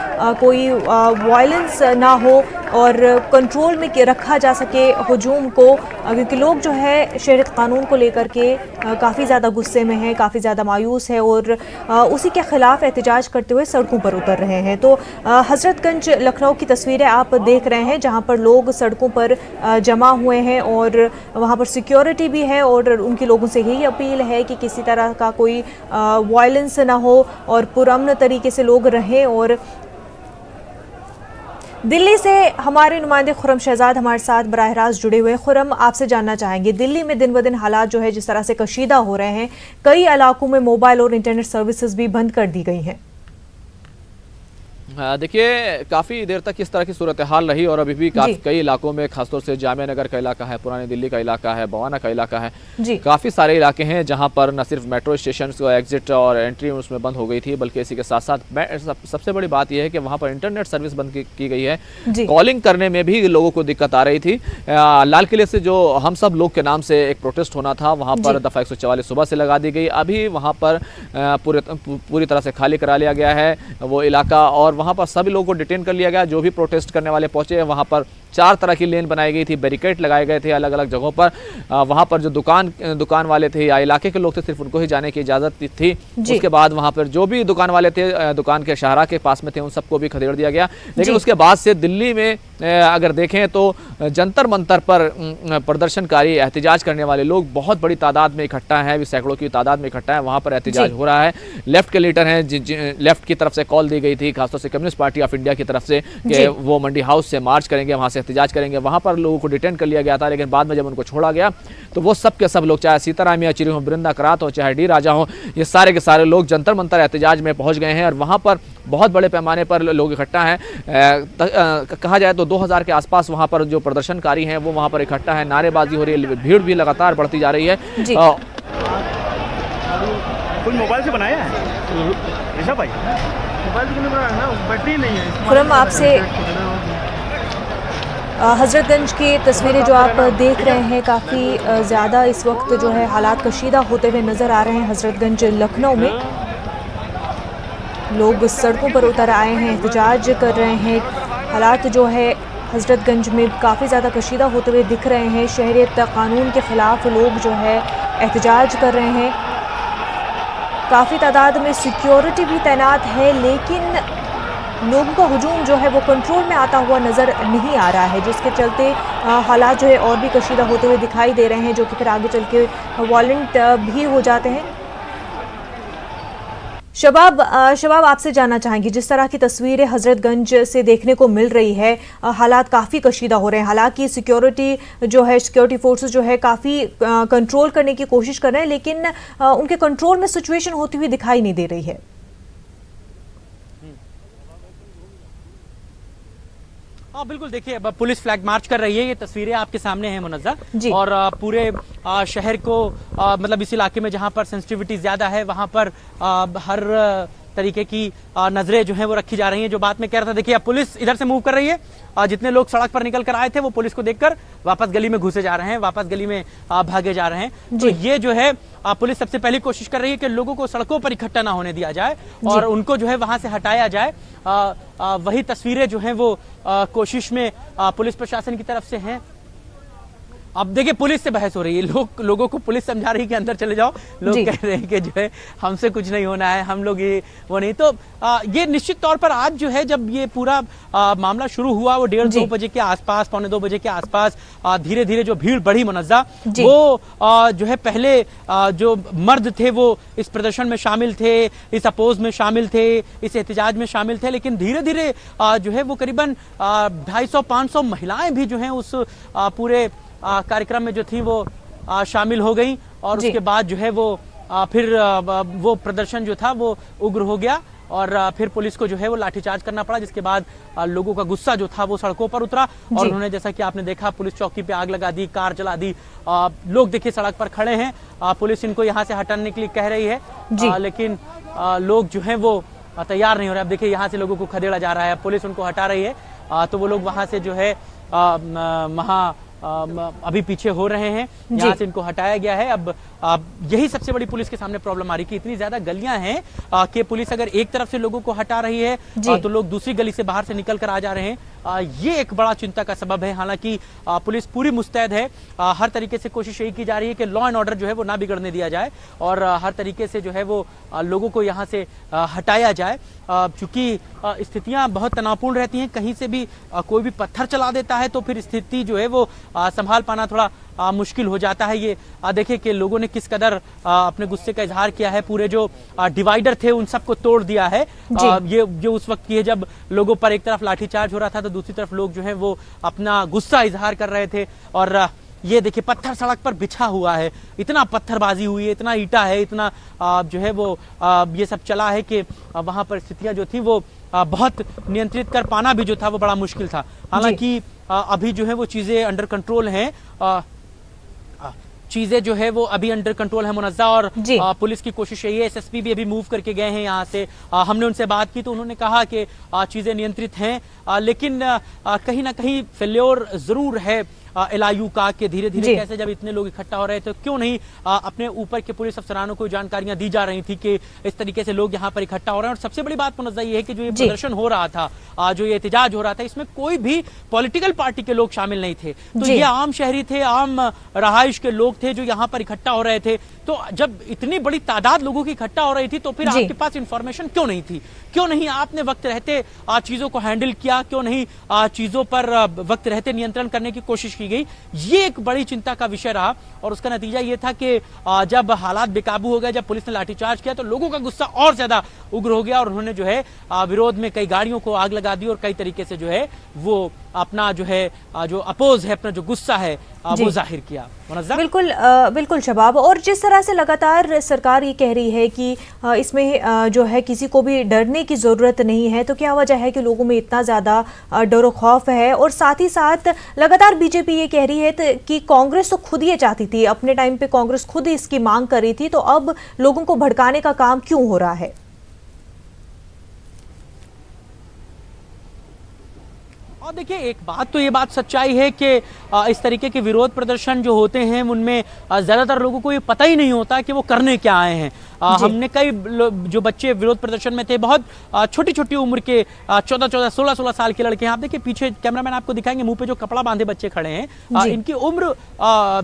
कोई वायलेंस ना हो और कंट्रोल में रखा जा सके हुजूम को, क्योंकि लोग जो है शरीयत कानून को लेकर के काफ़ी ज़्यादा गुस्से में हैं, काफ़ी ज़्यादा मायूस है और उसी के ख़िलाफ़ एहतजाज करते हुए सड़कों पर उतर रहे हैं। तो हजरतगंज लखनऊ की तस्वीरें आप देख रहे हैं, जहाँ पर लोग सड़कों पर जमा हुए हैं और वहाँ पर सिक्योरिटी भी है और उनके लोगों से यही अपील है कि किसी तरह का कोई वायलेंस ना हो और पुरअमन तरीके से लोग रहें। और दिल्ली से हमारे नुमाइंदे खुरम शहजाद हमारे साथ बराह रास्त जुड़े हुए हैं। खुरम, आपसे जानना चाहेंगे, दिल्ली में दिन ब दिन हालात जो है जिस तरह से कशीदा हो रहे हैं, कई इलाकों में मोबाइल और इंटरनेट सर्विसेज भी बंद कर दी गई हैं। देखिए काफ़ी देर तक इस तरह की सूरत हाल रही और अभी भी कई इलाकों में, खासतौर से जामिया नगर का इलाका है, पुरानी दिल्ली का इलाका है, बवाना का इलाका है, काफ़ी सारे इलाके हैं जहां पर न सिर्फ मेट्रो स्टेशन को एग्जिट और एंट्री उसमें बंद हो गई थी, बल्कि इसी के साथ साथ सबसे बड़ी बात यह है कि वहां पर इंटरनेट सर्विस बंद की गई है। कॉलिंग करने में भी लोगों को दिक्कत आ रही थी। लाल किले से जो हम सब लोग के नाम से एक प्रोटेस्ट होना था, वहाँ पर दफ़ा 144 सुबह से लगा दी गई। अभी वहाँ पर पूरी तरह से खाली करा लिया गया है वो इलाका और वहाँ पर सभी लोगों को डिटेन कर लिया गया। जो भी प्रोटेस्ट करने वाले पहुंचे वहाँ पर 4 तरह की लेन बनाई गई थी, बैरिकेड लगाए गए थे अलग अलग जगहों पर। वहाँ पर जो दुकान वाले थे या इलाके के लोग थे सिर्फ उनको ही जाने की इजाज़त थी। उसके बाद वहाँ पर जो भी दुकान वाले थे दुकान के शाहरा के पास में थे उन सबको भी खदेड़ दिया गया। लेकिन उसके बाद से दिल्ली में अगर देखें तो जंतर मंतर पर प्रदर्शनकारी एहतजाज करने वाले लोग बहुत बड़ी तादाद में इकट्ठा हैं, सैकड़ों की तादाद में इकट्ठा है। वहाँ पर एहतजाज हो रहा है। लेफ्ट के लीडर हैं, लेफ्ट की तरफ से कॉल दी गई थी खासतौर से कम्युनिस्ट पार्टी ऑफ इंडिया की तरफ से कि वो मंडी हाउस से मार्च करेंगे, वहाँ से एहतजाज करेंगे। वहाँ पर लोगों को डिटेन कर लिया गया था, लेकिन बाद में जब उनको छोड़ा गया तो वो सब के सब लोग, चाहे सीताराम येचुरी हो, बृंदा करात हो, चाहे डी राजा हो, ये सारे के सारे लोग जंतर मंतर एहतजाज में पहुँच गए हैं और वहाँ पर बहुत बड़े पैमाने पर लोग इकट्ठा हैं। कहा जाए तो 2000 के आसपास वहाँ पर जो प्रदर्शनकारी हैं वो वहाँ पर इकट्ठा है। नारेबाजी हो रही है, भीड़ भी लगातार बढ़ती जा रही है। कोई मोबाइल से बनाया है ऋषभ भाई? मोबाइल से बनाया ना, बैटरी नहीं है। खुरम, आपसे हजरतगंज की तस्वीरें जो आप देख रहे हैं, काफ़ी ज़्यादा इस वक्त जो है हालात कशीदा होते हुए नज़र आ रहे हैं। हजरतगंज लखनऊ में लोग सड़कों पर उतर आए हैं, एहतजाज कर रहे हैं। हालात जो है हजरतगंज में काफ़ी ज़्यादा कशीदा होते हुए दिख रहे हैं। शहरियत कानून के ख़िलाफ़ लोग जो है एहतजाज कर रहे हैं। काफ़ी तादाद में सिक्योरिटी भी तैनात है, लेकिन लोगों का हुजूम जो है वो कंट्रोल में आता हुआ नज़र नहीं आ रहा है, जिसके चलते हालात जो है और भी कशीदा होते हुए दिखाई दे रहे हैं, जो कि फिर आगे चल के वायलेंट भी हो जाते हैं। शबाब, आपसे जानना चाहेंगे, जिस तरह की तस्वीरें हजरतगंज से देखने को मिल रही है, हालात काफ़ी कशीदा हो रहे हैं। हालांकि सिक्योरिटी फोर्सेस जो है काफ़ी कंट्रोल करने की कोशिश कर रहे हैं, लेकिन उनके कंट्रोल में सिचुएशन होती हुई दिखाई नहीं दे रही है। हाँ बिल्कुल, देखिए पुलिस फ्लैग मार्च कर रही है। ये तस्वीरें आपके सामने हैं मुनज़्ज़ा, और पूरे शहर को मतलब इस इलाके में जहाँ पर सेंसिटिविटी ज़्यादा है वहाँ पर हर तरीके की नजरें जो हैं वो रखी जा रही हैं। जो बात मैं कह रहा था, देखिए अब पुलिस इधर से मूव कर रही है। जितने लोग सड़क पर निकल कर आए थे वो पुलिस को देखकर वापस गली में घुसे जा रहे हैं, वापस गली में भागे जा रहे हैं। तो ये जो है पुलिस सबसे पहली कोशिश कर रही है कि लोगों को सड़कों पर इकट्ठा ना होने दिया जाए और उनको जो है वहां से हटाया जाए। वही तस्वीरें जो हैं वो कोशिश में पुलिस प्रशासन की तरफ से हैं। अब देखिए पुलिस से बहस हो रही है, लोगों को पुलिस समझा रही है कि अंदर चले जाओ। लोग कह रहे हैं कि जो है हमसे कुछ नहीं होना है, हम लोग ये वो नहीं। तो ये निश्चित तौर पर आज जो है जब ये पूरा मामला शुरू हुआ वो 1:30-2 बजे के आसपास, 1:45-2 बजे के आसपास धीरे धीरे जो भीड़ बढ़ी मुनज़्ज़ा, वो जो है पहले जो मर्द थे वो इस प्रदर्शन में शामिल थे, इस अपोज में शामिल थे, इस एहतजाज में शामिल थे। लेकिन धीरे धीरे जो है वो करीबन 250-500 महिलाएं भी जो है उस पूरे कार्यक्रम में जो थी वो शामिल हो गई। और उसके बाद जो है वो फिर वो प्रदर्शन जो था वो उग्र हो गया और फिर पुलिस को जो है वो लाठीचार्ज करना पड़ा, जिसके बाद लोगों का गुस्सा जो था वो सड़कों पर उतरा और उन्होंने, जैसा कि आपने देखा, पुलिस चौकी पे आग लगा दी, कार जला दी। लोग देखिए सड़क पर खड़े हैं, पुलिस इनको यहाँ से हटाने के लिए कह रही है, लेकिन लोग जो है वो तैयार नहीं हो रहे। अब देखिए यहाँ से लोगों को खदेड़ा जा रहा है, पुलिस उनको हटा रही है, तो वो लोग वहाँ से जो है अभी पीछे हो रहे हैं, यहाँ से इनको हटाया गया है। अब यही सबसे बड़ी पुलिस के सामने प्रॉब्लम आ रही कि इतनी ज्यादा गलियां हैं कि पुलिस अगर एक तरफ से लोगों को हटा रही है तो लोग दूसरी गली से बाहर से निकल कर आ जा रहे हैं। ये एक बड़ा चिंता का सबब है। हालांकि पुलिस पूरी मुस्तैद है, हर तरीके से कोशिश यही की जा रही है कि लॉ एंड ऑर्डर जो है वो ना बिगड़ने दिया जाए और हर तरीके से जो है वो लोगों को यहाँ से हटाया जाए, क्योंकि स्थितियाँ बहुत तनावपूर्ण रहती हैं। कहीं से भी कोई भी पत्थर चला देता है तो फिर स्थिति जो है वो संभाल पाना थोड़ा मुश्किल हो जाता है। ये देखिए कि लोगों ने किस कदर अपने गुस्से का इजहार किया है, पूरे जो डिवाइडर थे उन सबको तोड़ दिया है। ये उस वक्त की है जब लोगों पर एक तरफ लाठीचार्ज हो रहा था तो दूसरी तरफ लोग जो है वो अपना गुस्सा इजहार कर रहे थे। और ये देखिए पत्थर सड़क पर बिछा हुआ है, इतना पत्थरबाजी हुई है, इतना ईटा है, इतना जो है वो ये सब चला है कि वहां पर स्थितियां जो थी वो बहुत नियंत्रित कर पाना भी जो था वो बड़ा मुश्किल था। हालांकि अभी जो है वो चीजें अंडर कंट्रोल हैं, चीजें जो है वो अभी अंडर कंट्रोल है मुनज़्ज़ा, और पुलिस की कोशिश यही है। एसएसपी भी अभी मूव करके गए हैं यहाँ से, हमने उनसे बात की तो उन्होंने कहा कि चीजें नियंत्रित हैं, लेकिन कहीं ना कहीं फेल्योर जरूर है LIU का कि धीरे धीरे कैसे जब इतने लोग इकट्ठा हो रहे थे क्यों नहीं अपने ऊपर के पुलिस अफसरानों को जानकारियां दी जा रही थी कि इस तरीके से लोग यहाँ पर इकट्ठा हो रहे हैं। और सबसे बड़ी बात मुनज़्ज़ा ये है कि जो ये प्रदर्शन हो रहा था, जो ये एहतजाज हो रहा था, इसमें कोई भी पॉलिटिकल पार्टी के लोग शामिल नहीं थे। तो ये आम शहरी थे, आम रहाइश के लोग थे जो यहाँ पर इकट्ठा हो रहे थे। तो जब इतनी बड़ी तादाद लोगों की इकट्ठा हो रही थी तो फिर आपके पास इंफॉर्मेशन क्यों नहीं थी? क्यों नहीं आपने वक्त रहते चीजों को हैंडल किया? क्यों नहीं चीजों पर वक्त रहते नियंत्रण करने की कोशिश की गई? ये एक बड़ी चिंता का विषय रहा और उसका नतीजा ये था कि जब हालात बेकाबू हो गए, जब पुलिस ने लाठीचार्ज किया तो लोगों का गुस्सा और ज्यादा उग्र हो गया और उन्होंने जो है विरोध में कई गाड़ियों को आग लगा दी और कई तरीके से जो है वो अपना जो है जो अपोज है, अपना जो गुस्सा है वो जाहिर किया। बिल्कुल बिल्कुल शबाब। और जिस तरह से लगातार सरकार ये कह रही है कि इसमें जो है किसी को भी डरने की ज़रूरत नहीं है, तो क्या वजह है कि लोगों में इतना ज़्यादा डर खौफ है? और साथ ही साथ लगातार बीजेपी ये कह रही है कि कांग्रेस तो खुद ये चाहती थी, अपने टाइम पे कांग्रेस खुद इसकी मांग कर रही थी, तो अब लोगों को भड़काने का काम क्यों हो रहा है? और देखिए, एक बात तो ये बात सच्चाई है कि इस तरीके के विरोध प्रदर्शन जो होते हैं उनमें ज़्यादातर लोगों को ये पता ही नहीं होता कि वो करने क्या आए हैं। हमने कई जो बच्चे विरोध प्रदर्शन में थे, बहुत छोटी छोटी उम्र के 14-14, 16-16 साल के लड़के हैं। आप देखिए पीछे कैमरामैन आपको दिखाएंगे, मुंह पे जो कपड़ा बांधे बच्चे खड़े हैं, इनकी उम्र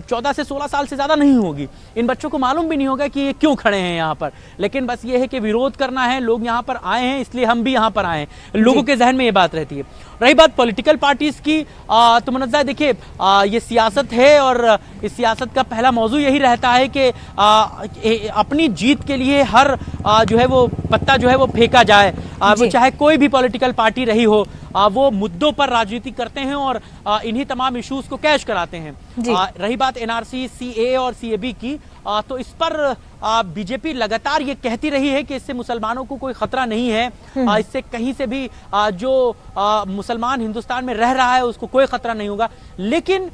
14 से 16 साल से ज्यादा नहीं होगी। इन बच्चों को मालूम भी नहीं होगा कि ये क्यों खड़े हैं यहाँ पर, लेकिन बस ये है कि विरोध करना है, लोग यहाँ पर आए हैं इसलिए हम भी यहाँ पर आए हैं। लोगों के जहन में ये बात रहती है। रही बात पॉलिटिकल पार्टीज की, तो मुनज़्ज़ा देखिए ये सियासत है और इस सियासत का पहला मौजू यही रहता है कि अपनी जीत के लिए हर जो है वो पत्ता जो है वो फेंका जाए। वो चाहे कोई भी पॉलिटिकल पार्टी रही हो, वो मुद्दों पर राजनीति करते हैं और इन्हीं तमाम इश्यूज को कैश कराते हैं। रही बात NRC, CAA और CAB की, तो इस पर बीजेपी लगातार ये कहती रही है कि इससे मुसलमानों को कोई खतरा नहीं है, इससे कहीं से भी जो मुसलमान हिंदुस्तान में रह रहा है उसको कोई खतरा नहीं होगा। लेकिन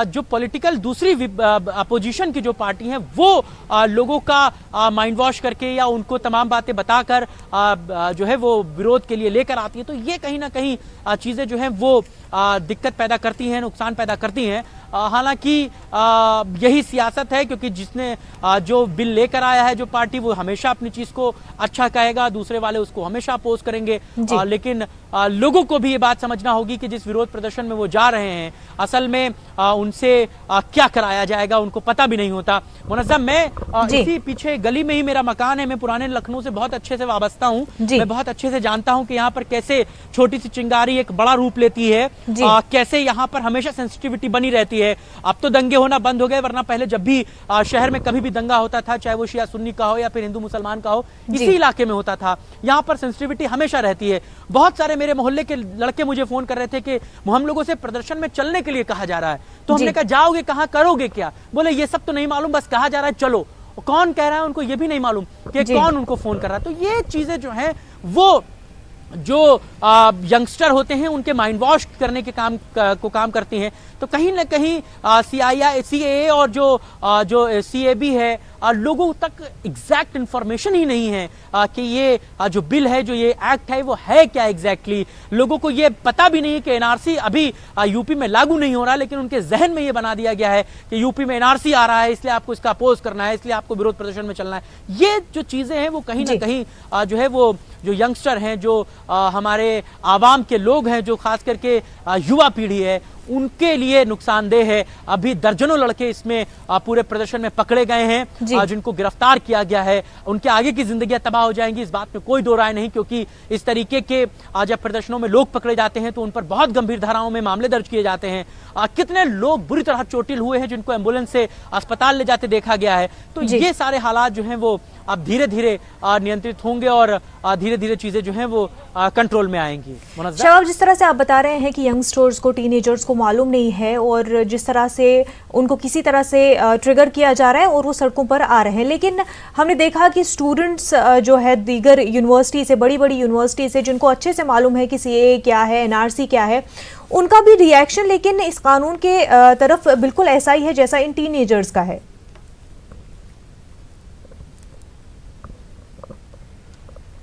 जो पॉलिटिकल दूसरी अपोजिशन की जो पार्टी है वो लोगों का माइंड वॉश करके या उनको तमाम बातें बताकर जो है वो विरोध के लिए लेकर आती है। तो ये कहीं ना कहीं चीजें जो हैं वो दिक्कत पैदा करती हैं, नुकसान पैदा करती हैं। हालांकि यही सियासत है, क्योंकि जिसने जो बिल लेकर आया है जो पार्टी, वो हमेशा अपनी चीज को अच्छा कहेगा, दूसरे वाले उसको हमेशा अपोज करेंगे। लेकिन लोगों को भी ये बात समझना होगी कि जिस विरोध प्रदर्शन में वो जा रहे हैं असल में उनसे क्या कराया जाएगा उनको पता भी नहीं होता। मुनज़्ज़ा, मैं इसी पीछे गली में ही मेरा मकान है, मैं पुराने लखनऊ से बहुत अच्छे से वाबस्ता हूँ, मैं बहुत अच्छे से जानता हूँ कि यहाँ पर कैसे छोटी सी चिंगारी एक बड़ा रूप लेती है, कैसे यहाँ पर हमेशा सेंसिटिविटी बनी रहती है। अब तो दंगे होना बंद हो गए, वरना पहले जब भी शहर में कभी भी दंगा होता था, चाहे वो शिया सुन्नी का हो या फिर हिंदू मुसलमान का हो, इसी इलाके में होता था। यहाँ पर सेंसिटिविटी हमेशा रहती है। बहुत सारे मेरे मोहल्ले के लड़के मुझे फोन कर रहे थे कि हम लोगों से प्रदर्शन में चलने के लिए कहा जा रहा है, तो हमने कहा जाओगे कहाँ, करोगे क्या? बोले ये सब तो नहीं मालूम, बस कहा जा रहा है चलो। कौन कह रहा है उनको ये भी नहीं मालूम कि कौन उनको फोन कर रहा है। तो ये चीजें जो हैं वो जो यंगस्टर होते हैं उनके माइंड वॉश करने के काम करती हैं। तो कहीं ना कहीं CAA और जो CAB है, लोगों तक एग्जैक्ट इंफॉर्मेशन ही नहीं है कि ये जो बिल है, जो ये एक्ट है, वो है क्या एग्जैक्टली। लोगों को ये पता भी नहीं है कि NRC अभी यूपी में लागू नहीं हो रहा, लेकिन उनके जहन में ये बना दिया गया है कि यूपी में NRC आ रहा है, इसलिए आपको इसका अपोज करना है, इसलिए आपको विरोध प्रदर्शन में चलना है। ये जो चीजें हैं वो कहीं ना कहीं जो है वो जो यंगस्टर हैं, जो हमारे आवाम के लोग हैं, जो खास करके युवा पीढ़ी है, उनके लिए नुकसानदेह है। अभी दर्जनों लड़के इसमें पूरे प्रदर्शन में पकड़े गए हैं, जिनको गिरफ्तार किया गया है। उनके आगे की जिंदगियां तबाह हो जाएंगी, इस बात में कोई दो राय नहीं, क्योंकि इस तरीके के जब प्रदर्शनों में लोग पकड़े जाते हैं तो उन पर बहुत गंभीर धाराओं में मामले दर्ज किए जाते हैं। कितने लोग बुरी तरह चोटिल हुए हैं जिनको एम्बुलेंस से अस्पताल ले जाते देखा गया है। तो ये सारे हालात जो हैं वो अब धीरे धीरे नियंत्रित होंगे और धीरे धीरे चीजें जो हैं वो कंट्रोल में आएंगी। शबाब, जिस तरह से आप बता रहे हैं कि यंगस्टर्स को, टीनेजर्स को मालूम नहीं है और जिस तरह से उनको किसी तरह से ट्रिगर किया जा रहा है और वो सड़कों पर आ रहे हैं, लेकिन हमने देखा कि स्टूडेंट्स जो है दीगर यूनिवर्सिटी से, बड़ी बड़ी यूनिवर्सिटी से, जिनको अच्छे से मालूम है कि CAA क्या है, NRC क्या है, उनका भी रिएक्शन लेकिन इस कानून के तरफ बिल्कुल ऐसा ही है जैसा इन टीनेजर्स का है।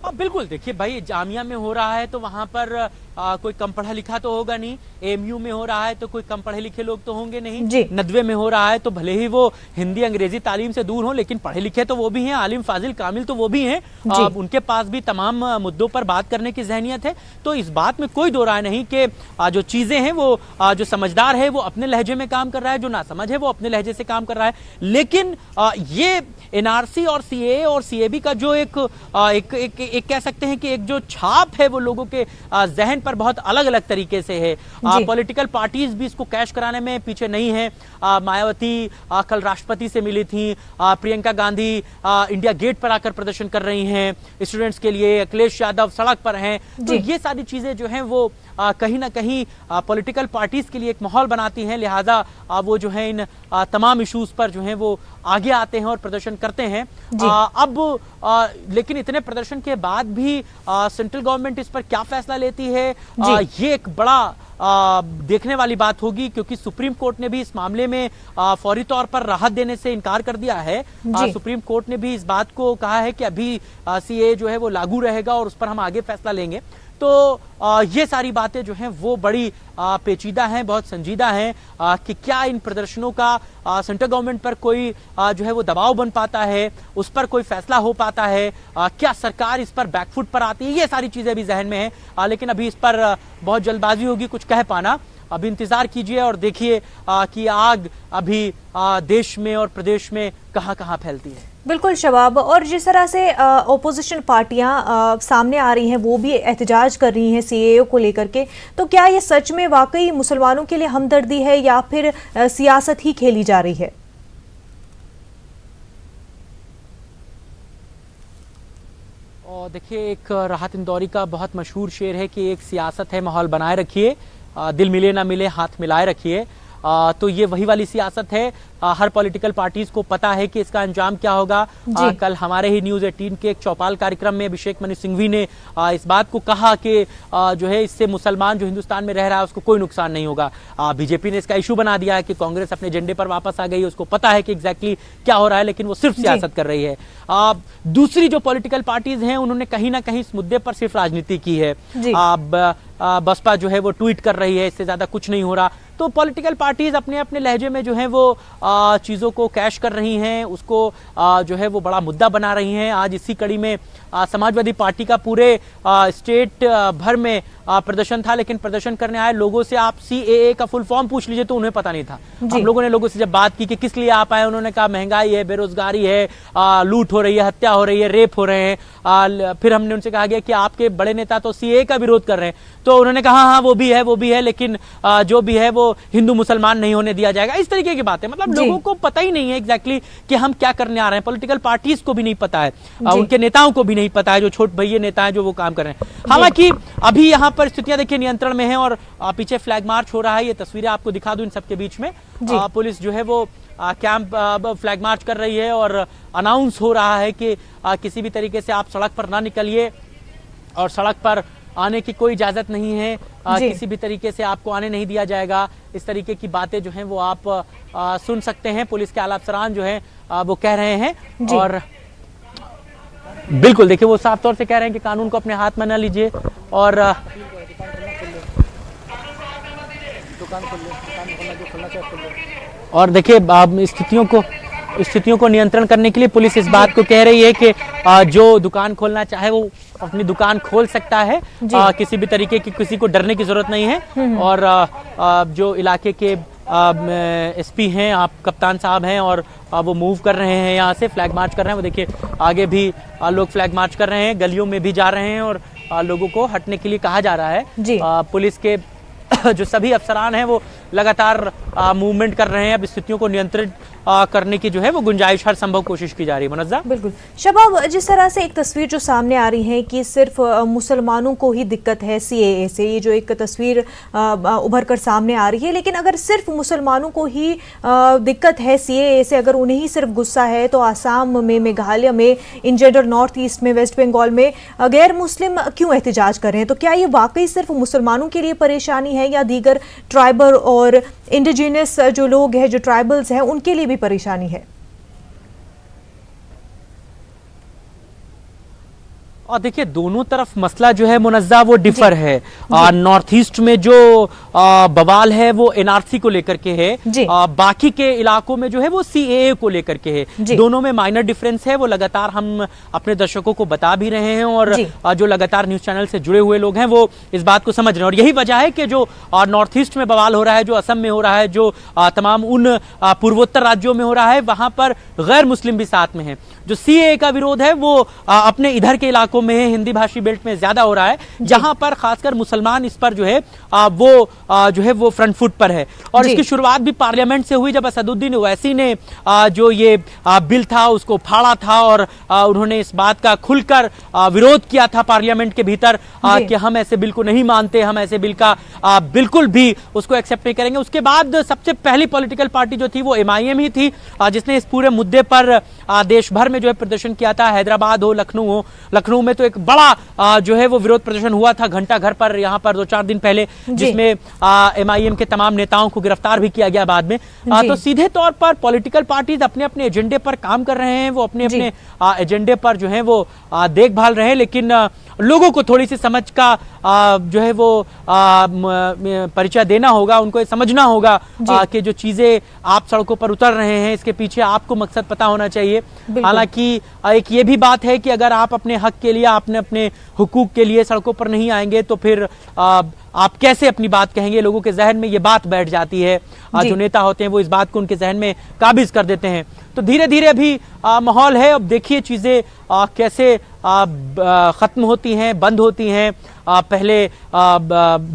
बिल्कुल, देखिए भाई, जामिया में हो रहा है तो वहां पर कोई कम पढ़ा लिखा तो होगा नहीं, एएमयू में हो रहा है तो कोई कम पढ़े लिखे लोग तो होंगे नहीं, नदवे में हो रहा है तो भले ही वो हिंदी अंग्रेजी तालीम से दूर हो लेकिन पढ़े लिखे तो वो भी हैं, आलिम फाजिल कामिल तो वो भी हैं, उनके पास भी तमाम मुद्दों पर बात करने की जहनियत है। तो इस बात में कोई दो राय नहीं कि जो चीजें हैं वो जो समझदार है वो अपने लहजे में काम कर रहा है, जो नासमझ है वो अपने लहजे से काम कर रहा है। लेकिन ये एनआरसी और सीएए और सीएबी का जो एक कह सकते हैं कि एक जो छाप है वो लोगों के जहन पर बहुत अलग अलग तरीके से है। पॉलिटिकल पार्टीज भी इसको कैश कराने में पीछे नहीं है। मायावती कल राष्ट्रपति से मिली थी, प्रियंका गांधी इंडिया गेट पर आकर प्रदर्शन कर रही हैं स्टूडेंट्स के लिए, अखिलेश यादव सड़क पर हैं। तो ये सारी चीजें जो हैं वो कहीं ना कहीं पॉलिटिकल पार्टीज के लिए एक माहौल बनाती हैं, लिहाजा वो जो है इन तमाम इश्यूज पर जो है वो आगे आते हैं और प्रदर्शन करते हैं। लेकिन इतने प्रदर्शन के बाद भी सेंट्रल गवर्नमेंट इस पर क्या फैसला लेती है ये एक बड़ा देखने वाली बात होगी, क्योंकि सुप्रीम कोर्ट ने भी इस मामले में फौरी तौर पर राहत देने से इनकार कर दिया है। सुप्रीम कोर्ट ने भी इस बात को कहा है कि अभी सीए जो है वो लागू रहेगा और उस पर हम आगे फैसला लेंगे। तो ये सारी बातें जो हैं वो बड़ी पेचीदा हैं, बहुत संजीदा हैं कि क्या इन प्रदर्शनों का सेंट्रल गवर्नमेंट पर कोई जो है वो दबाव बन पाता है, उस पर कोई फैसला हो पाता है, क्या सरकार इस पर बैकफुट पर आती है, ये सारी चीजें भी जहन में हैं। लेकिन अभी इस पर बहुत जल्दबाजी होगी कुछ कह पाना। अभी इंतजार कीजिए और देखिए कि आग अभी देश में और प्रदेश में कहां कहां फैलती है। बिल्कुल शबाब, और जिस तरह से ओपोजिशन पार्टियां सामने आ रही हैं वो भी एहतजाज कर रही हैं सीएए को लेकर के, तो क्या ये सच में वाकई मुसलमानों के लिए हमदर्दी है या फिर सियासत ही खेली जा रही है? और देखिए, एक राहत इंदौरी का बहुत मशहूर शेर है कि एक सियासत है माहौल बनाए रखिए, दिल मिले ना मिले हाथ मिलाए रखिए। तो ये वही वाली सियासत है। हर पॉलिटिकल पार्टीज को पता है कि इसका अंजाम क्या होगा। कल हमारे ही न्यूज 18 के एक चौपाल कार्यक्रम में अभिषेक मनु सिंघवी ने इस बात को कहा कि जो है इससे मुसलमान जो हिंदुस्तान में रह रहा है उसको कोई नुकसान नहीं होगा। बीजेपी ने इसका इशू बना दिया है कि कांग्रेस अपने एजेंडे पर वापस आ गई है, उसको पता है कि एग्जैक्टली क्या हो रहा है, लेकिन वो सिर्फ सियासत कर रही है। दूसरी जो पॉलिटिकल पार्टीज हैं उन्होंने कहीं ना कहीं इस मुद्दे पर सिर्फ राजनीति की है। बसपा जो है वो ट्वीट कर रही है, इससे ज्यादा कुछ नहीं हो रहा। तो पॉलिटिकल पार्टीज अपने अपने लहजे में जो है वो चीज़ों को कैश कर रही हैं, उसको जो है वो बड़ा मुद्दा बना रही हैं। आज इसी कड़ी में समाजवादी पार्टी का पूरे स्टेट भर में प्रदर्शन था, लेकिन प्रदर्शन करने आए लोगों से आप सीएए का फुल फॉर्म पूछ लीजिए तो उन्हें पता नहीं था। हम लोगों ने लोगों से जब बात की कि किस लिए आप आए, उन्होंने कहा महंगाई है, बेरोजगारी है, लूट हो रही है, हत्या हो रही है, रेप हो रहे हैं। फिर हमने उनसे कहा गया कि आपके बड़े नेता तो सीएए का विरोध कर रहे हैं, तो उन्होंने कहा हाँ वो भी है, लेकिन जो भी है वो हिंदू मुसलमान नहीं होने दिया जाएगा। इस तरीके की बातें, मतलब लोगों को पता ही नहीं है एग्जैक्टली कि हम क्या करने आ रहे हैं। पॉलिटिकल पार्टीज को भी नहीं पता है, उनके नेताओं को भी नहीं पता है, जो छोट भैया नेता है जो वो काम कर रहे हैं। हालांकि अभी यहाँ पर स्थितियां देखिए नियंत्रण में है और पीछे फ्लैग मार्च हो रहा है। ये तस्वीरें आपको दिखा दूं इन सबके बीच में पुलिस जो है वो कैंप फ्लैग मार्च कर रही है और अनाउंस हो रहा है कि किसी भी तरीके से आप सड़क पर ना निकलिए और सड़क पर आने की कोई इजाजत नहीं है, किसी भी तरीके से आपको आने नहीं दिया जाएगा। इस तरीके की बातें जो हैं वो आप सुन सकते हैं, पुलिस के आला अफसरान जो हैं वो कह रहे हैं। और बिल्कुल देखिए वो साफ तौर से कह रहे हैं कि कानून को अपने हाथ में न लीजिए और देखिए स्थितियों को नियंत्रण करने के लिए पुलिस इस बात को कह रही है कि जो दुकान खोलना चाहे वो अपनी दुकान खोल सकता है, किसी भी तरीके की किसी को डरने की जरूरत नहीं है। और जो इलाके के एसपी हैं, आप कप्तान साहब हैं और वो मूव कर रहे हैं, यहाँ से फ्लैग मार्च कर रहे हैं। वो देखिए आगे भी लोग फ्लैग मार्च कर रहे हैं, गलियों में भी जा रहे हैं और लोगों को हटने के लिए कहा जा रहा है। पुलिस के जो सभी अफसरान हैं वो लगातार मूवमेंट कर रहे हैं। अब स्थितियों को नियंत्रित करने की जो है वो गुंजाइश हर संभव कोशिश की जा रही है। मनज्जा, बिल्कुल शबाब, जिस तरह से एक तस्वीर जो सामने आ रही है कि सिर्फ मुसलमानों को ही दिक्कत है सीएए से, ये जो एक तस्वीर उभर कर सामने आ रही है, लेकिन अगर सिर्फ मुसलमानों को ही दिक्कत है सीएए से, अगर उन्हें ही सिर्फ गुस्सा है, तो आसाम में, मेघालय में, इन जनरल नॉर्थ ईस्ट में, वेस्ट बंगाल में गैर मुस्लिम क्यों एहतजाज कर रहे हैं? तो क्या ये वाकई सिर्फ मुसलमानों के लिए परेशानी है या दीगर ट्राइबल और इंडिजिनस जो लोग हैं, जो ट्राइबल्स हैं, उनके लिए भी परेशानी है? और देखिए दोनों तरफ मसला जो है मुनज़्ज़ा वो डिफर है। नॉर्थ ईस्ट में जो बवाल है वो एनआरसी को लेकर के है, बाकी के इलाकों में जो है वो सीएए को लेकर के है। दोनों में माइनर डिफरेंस है, वो लगातार हम अपने दर्शकों को बता भी रहे हैं और जो लगातार न्यूज चैनल से जुड़े हुए लोग हैं वो इस बात को समझ रहे हैं। और यही वजह है कि जो नॉर्थ ईस्ट में बवाल हो रहा है, जो असम में हो रहा है, जो तमाम उन पूर्वोत्तर राज्यों में हो रहा है, वहां पर गैर मुस्लिम भी साथ में है। जो सीएए का विरोध है वो अपने इधर के इलाकों में है, हिंदी भाषी बेल्ट में ज्यादा हो रहा है, जहां पर खासकर मुसलमान इस पर जो है वो फ्रंट फुट पर है। और इसकी शुरुआत भी पार्लियामेंट से हुई, जब असदुद्दीन ओवैसी ने जो ये बिल था उसको फाड़ा था और उन्होंने इस बात का खुलकर विरोध किया था पार्लियामेंट के भीतर कि हम ऐसे बिल को नहीं मानते, हम ऐसे बिल का बिल्कुल भी उसको एक्सेप्ट नहीं करेंगे। उसके बाद सबसे पहली पॉलिटिकल पार्टी जो थी वो एमआईएम ही थी, जिसने इस पूरे मुद्दे पर देश भर में जो है प्रदर्शन किया था। हैदराबाद हो, लखनऊ हो, लखनऊ में तो एक बड़ा जो है वो विरोध प्रदर्शन हुआ था घंटा घर पर, यहाँ पर 2-4 दिन पहले, जिसमें एमआईएम के तमाम नेताओं को गिरफ्तार भी किया गया बाद में। तो सीधे तौर पर पॉलिटिकल पार्टीज अपने अपने एजेंडे पर काम कर रहे हैं, वो अपने अपने एजेंडे पर जो है वो देखभाल रहे हैं, लेकिन लोगों को थोड़ी सी समझ का जो है वो परिचय देना होगा, उनको ये समझना होगा कि जो चीजें आप सड़कों पर उतर रहे हैं इसके पीछे आपको मकसद पता होना चाहिए। हालांकि एक ये भी बात है कि अगर आप अपने हक के लिए, आपने अपने हुकूक के लिए सड़कों पर नहीं आएंगे तो फिर आप कैसे अपनी बात कहेंगे। लोगों के जहन में ये बात बैठ जाती है, जो नेता होते हैं वो इस बात को उनके जहन में काबिज कर देते हैं। तो धीरे धीरे अभी माहौल है, अब देखिए चीजें कैसे खत्म होती हैं, बंद होती हैं। पहले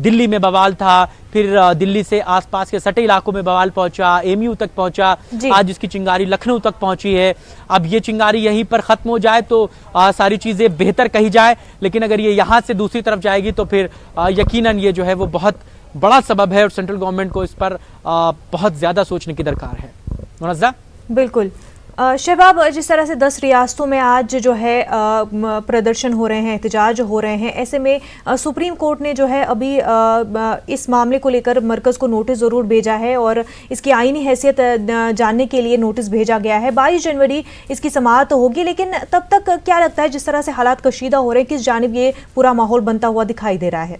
दिल्ली में बवाल था, फिर दिल्ली से आसपास के सटे इलाकों में बवाल पहुंचा, एमयू तक पहुंचा, आज इसकी चिंगारी लखनऊ तक पहुंची है। अब ये चिंगारी यहीं पर खत्म हो जाए तो सारी चीजें बेहतर कही जाए, लेकिन अगर ये यहाँ से दूसरी तरफ जाएगी तो फिर यकीनन ये जो है वो बहुत बड़ा सबब है और सेंट्रल गवर्नमेंट को इस पर बहुत ज्यादा सोचने की दरकार है। मुनज़्ज़ा? बिल्कुल शहबाब, जिस तरह से 10 रियासतों में आज जो है प्रदर्शन हो रहे हैं, एहतजाज हो रहे हैं, ऐसे में सुप्रीम कोर्ट ने जो है अभी इस मामले को लेकर मरकज़ को नोटिस ज़रूर भेजा है और इसकी आईनी हैसियत जानने के लिए नोटिस भेजा गया है। 22 जनवरी इसकी समाअत होगी, लेकिन तब तक क्या लगता है जिस तरह से हालात कशीदा हो रहे हैं, किस जानिब ये पूरा माहौल बनता हुआ दिखाई दे रहा है?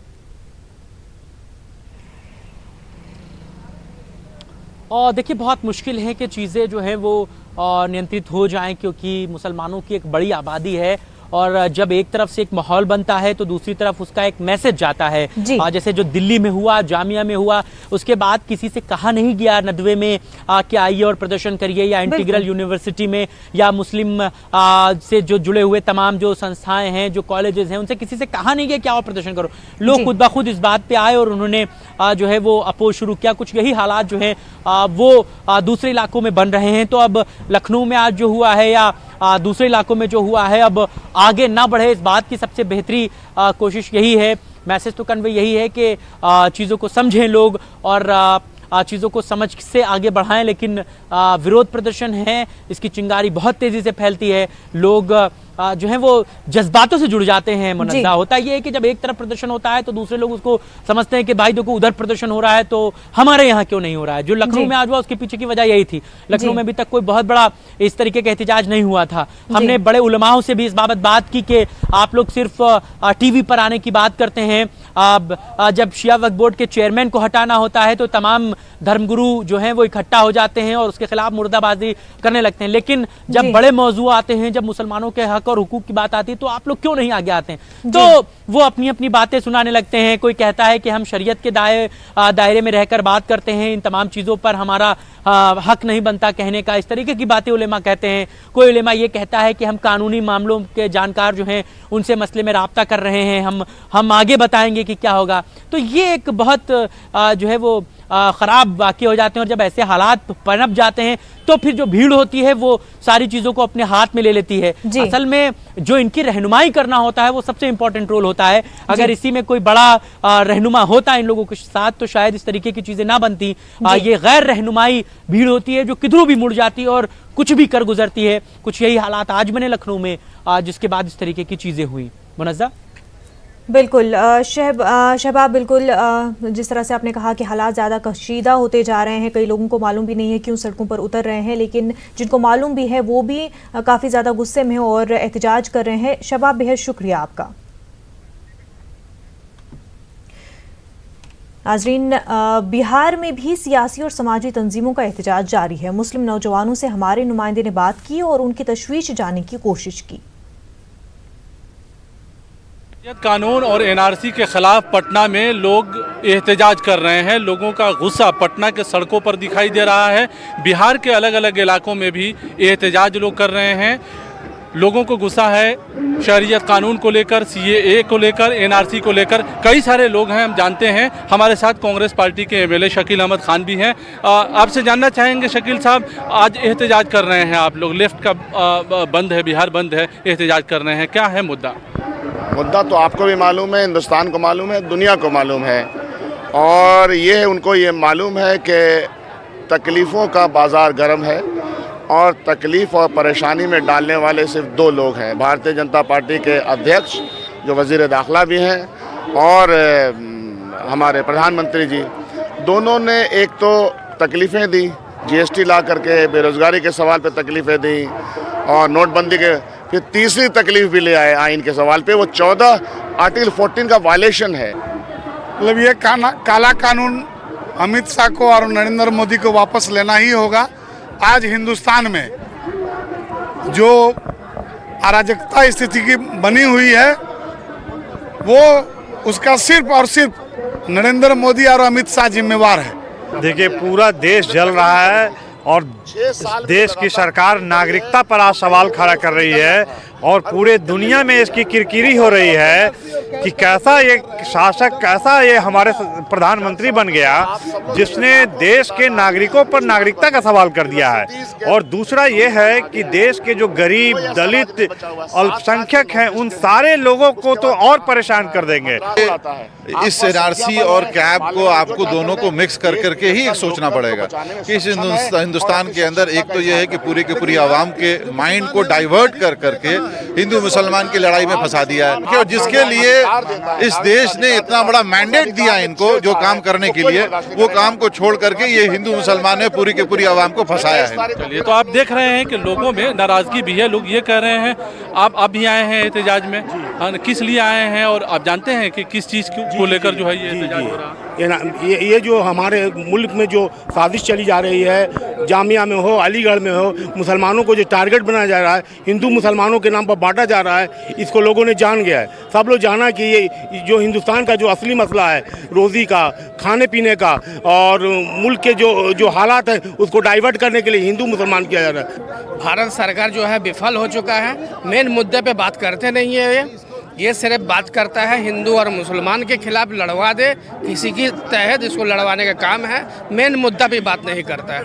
और देखिए बहुत मुश्किल है कि चीज़ें जो है वो नियंत्रित हो जाएं, क्योंकि मुसलमानों की एक बड़ी आबादी है और जब एक तरफ से एक माहौल बनता है तो दूसरी तरफ उसका एक मैसेज जाता है। जैसे जो दिल्ली में हुआ, जामिया में हुआ, उसके बाद किसी से कहा नहीं गया नदवे में कि आइए और प्रदर्शन करिए, या इंटीग्रल यूनिवर्सिटी में या मुस्लिम से जो जुड़े हुए तमाम जो संस्थाएं हैं, जो कॉलेजेस हैं, उनसे किसी से कहा नहीं गया कि आओ प्रदर्शन करो। लोग खुद ब खुद इस बात पे आए और उन्होंने जो है वो अपोज शुरू किया। कुछ यही हालात जो है वो दूसरे इलाकों में बन रहे हैं। तो अब लखनऊ में आज जो हुआ है या दूसरे इलाकों में जो हुआ है, अब आगे ना बढ़े, इस बात की सबसे बेहतरी कोशिश यही है, मैसेज तो कन्वे यही है कि चीज़ों को समझें लोग और चीज़ों को समझ से आगे बढ़ाएं। लेकिन विरोध प्रदर्शन है, इसकी चिंगारी बहुत तेज़ी से फैलती है, लोग जो है वो जज्बातों से जुड़ जाते हैं। मुनज़्ज़ा, होता ये है कि जब एक तरफ प्रदर्शन होता है तो दूसरे लोग उसको समझते हैं कि भाई देखो उधर प्रदर्शन हो रहा है तो हमारे यहाँ क्यों नहीं हो रहा है। जो लखनऊ में आज हुआ उसके पीछे की वजह यही थी। लखनऊ में अभी तक कोई बहुत बड़ा इस तरीके का एहतजाज नहीं हुआ था। हमने बड़े उलमाओं से भी इस बाबत बात की कि आप लोग सिर्फ टीवी पर आने की बात करते हैं, जब शिया वक्फ बोर्ड के चेयरमैन को हटाना होता है तो तमाम धर्मगुरु जो हैं वो इकट्ठा हो जाते हैं और उसके खिलाफ मुर्दाबाजी करने लगते हैं। लेकिन जब बड़े मौजू आते हैं, जब मुसलमानों के हक और हुकूक की बात आती है तो आप लोग क्यों नहीं आगे आते हैं? तो वो अपनी अपनी बातें सुनाने लगते हैं। कोई कहता है कि हम शरीयत के दायरे में रहकर बात करते हैं, इन तमाम चीज़ों पर हमारा हक नहीं बनता कहने का, इस तरीके की बातें उलेमा कहते हैं। कोई उलेमा ये कहता है कि हम कानूनी मामलों के जानकार जो हैं उनसे मसले में राब्ता कर रहे हैं, हम आगे बताएंगे कि क्या होगा। तो ये एक बहुत जो है वो ख़राब वाक़या हो जाते हैं और जब ऐसे हालात पनप जाते हैं तो फिर जो भीड़ होती है वो सारी चीज़ों को अपने हाथ में ले लेती है। असल में जो इनकी रहनुमाई करना होता है वो सबसे इंपॉर्टेंट रोल होता है। अगर इसी में कोई बड़ा रहनुमा होता इन लोगों के साथ तो शायद इस तरीके की चीज़ें ना बनती। ये गैर रहनुमाई भीड़ होती है जो किधरों भी मुड़ जाती है और कुछ भी कर गुजरती है। कुछ यही हालात आज बने लखनऊ में, जिसके बाद इस तरीके की चीज़ें हुई। मुनज़्ज़ा? बिल्कुल शहबाब, बिल्कुल जिस तरह से आपने कहा कि हालात ज़्यादा कशीदा होते जा रहे हैं, कई लोगों को मालूम भी नहीं है क्यों सड़कों पर उतर रहे हैं, लेकिन जिनको मालूम भी है वो भी काफ़ी ज़्यादा गुस्से में और एहतजाज कर रहे हैं। शहबाब, बेहद शुक्रिया आपका। नाज़रीन, बिहार में भी सियासी और समाजी तंजीमों का एहतजाज जारी है। मुस्लिम नौजवानों से हमारे नुमाइंदे ने बात की और उनकी तशवीश जानने की कोशिश की। कानून और एनआरसी के खिलाफ पटना में लोग एहतजाज कर रहे हैं। लोगों का गुस्सा पटना के सड़कों पर दिखाई दे रहा है। बिहार के अलग अलग इलाकों में भी एहतजाज लोग कर रहे हैं। लोगों को गुस्सा है शहरियत कानून को लेकर, सीएए को लेकर, एनआरसी को लेकर। कई सारे लोग हैं, हम जानते हैं। हमारे साथ कांग्रेस पार्टी के एमएलए शकील अहमद खान भी हैं। आपसे जानना चाहेंगे शकील साहब, आज एहतजाज कर रहे हैं आप लोग, लेफ्ट का बंद है, बिहार बंद है, एहतजाज कर रहे हैं, क्या है मुद्दा? मुद्दा तो आपको भी मालूम है, हिंदुस्तान को मालूम है, दुनिया को मालूम है, और ये उनको ये मालूम है कि तकलीफ़ों का बाज़ार गर्म है और तकलीफ़ और परेशानी में डालने वाले सिर्फ दो लोग हैं, भारतीय जनता पार्टी के अध्यक्ष जो वज़ीर दाखिला भी हैं और हमारे प्रधानमंत्री जी। दोनों ने एक तो तकलीफ़ें दी, जीएसटी ला करके बेरोज़गारी के सवाल पे तकलीफ़ें दी और नोटबंदी के, फिर तीसरी तकलीफ भी ले आए आइन के सवाल पे, वो 14 आर्टिकल 14 का वायलेशन है। मतलब ये काला कानून अमित शाह को और नरेंद्र मोदी को वापस लेना ही होगा। आज हिंदुस्तान में जो अराजकता स्थिति की बनी हुई है वो उसका सिर्फ और सिर्फ नरेंद्र मोदी और अमित शाह जिम्मेवार है। देखिए, पूरा देश जल रहा है और देश की सरकार नागरिकता पर आज सवाल खड़ा कर रही है और पूरे दुनिया में इसकी किरकिरी हो रही है कि कैसा ये शासक, कैसा ये हमारे प्रधानमंत्री बन गया जिसने देश के नागरिकों पर नागरिकता का सवाल कर दिया है। और दूसरा ये है कि देश के जो गरीब, दलित, अल्पसंख्यक हैं उन सारे लोगों को तो और परेशान कर देंगे। इस एनआरसी और कैब को आपको दोनों को मिक्स कर करके ही सोचना पड़ेगा कि इस हिंदुस्तान के अंदर एक तो ये है कि पूरी की पूरी आवाम के माइंड को डाइवर्ट कर करके हिंदू मुसलमान की लड़ाई में फंसा दिया है, और जिसके लिए इस देश ने इतना बड़ा मैंडेट दिया इनको जो काम करने के लिए, वो काम को छोड़ करके ये हिंदू मुसलमान ने पूरी की पूरी आवाम को फंसाया है। चलिए, तो आप देख रहे हैं कि लोगों में नाराजगी भी है। लोग ये कह रहे हैं, आप भी आए हैं एहतजाज में, किस लिए आए हैं और आप जानते हैं कि किस चीज़ को लेकर जो है ये एहतजाज हो रहा है? ये जो हमारे मुल्क में जो साजिश चली जा रही है, जामिया में हो, अलीगढ़ में हो, मुसलमानों को जो टारगेट बनाया जा रहा है, हिंदू मुसलमानों के नाम पर बांटा जा रहा है, इसको लोगों ने जान गया है। सब लोग जाना कि ये जो हिंदुस्तान का जो असली मसला है, रोज़ी का, खाने पीने का और मुल्क के जो हालात हैं उसको डाइवर्ट करने के लिए हिंदू मुसलमान किया जा रहा है। भारत सरकार जो है विफल हो चुका है, मेन मुद्दे पे बात करते नहीं है। ये सिर्फ बात करता है हिंदू और मुसलमान के खिलाफ लड़वा दे, किसी की तहत इसको लड़वाने का काम है, मेन मुद्दा पे बात नहीं करता है।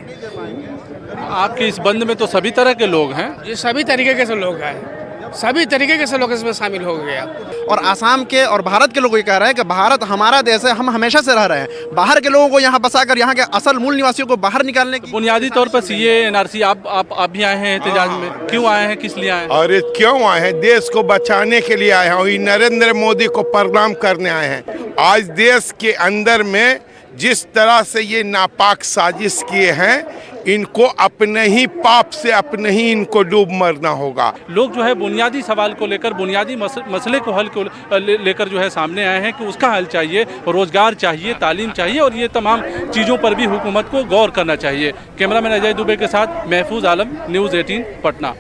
आपके इस बंद में तो सभी तरह के लोग हैं? ये सभी तरीके से लोग हैं, सभी तरीके से लोग इसमें शामिल हो गया। और आसाम के और भारत के लोग ये कह रहे हैं कि भारत हमारा देश है, हम हमेशा से रह रहे हैं। बाहर के लोगों को यहाँ बसाकर यहाँ के असल मूल निवासियों को बाहर निकालने की बुनियादी तौर पर सीए, एनआरसी, आप भी आए हैं एहतजाज में, क्यों आए हैं, किस लिए आए हैं? और क्यों आए हैं? देश को बचाने के लिए आए हैं और नरेंद्र मोदी को प्रणाम करने आए हैं। आज देश के अंदर में जिस तरह से ये नापाक साजिश किए हैं, इनको अपने ही पाप से अपने ही इनको डूब मरना होगा। लोग जो है बुनियादी सवाल को लेकर, बुनियादी मसले को हल को लेकर जो है सामने आए हैं कि उसका हल चाहिए, रोजगार चाहिए, तालीम चाहिए और ये तमाम चीज़ों पर भी हुकूमत को गौर करना चाहिए। कैमरामैन अजय दुबे के साथ महफूज आलम, न्यूज़ 18 पटना।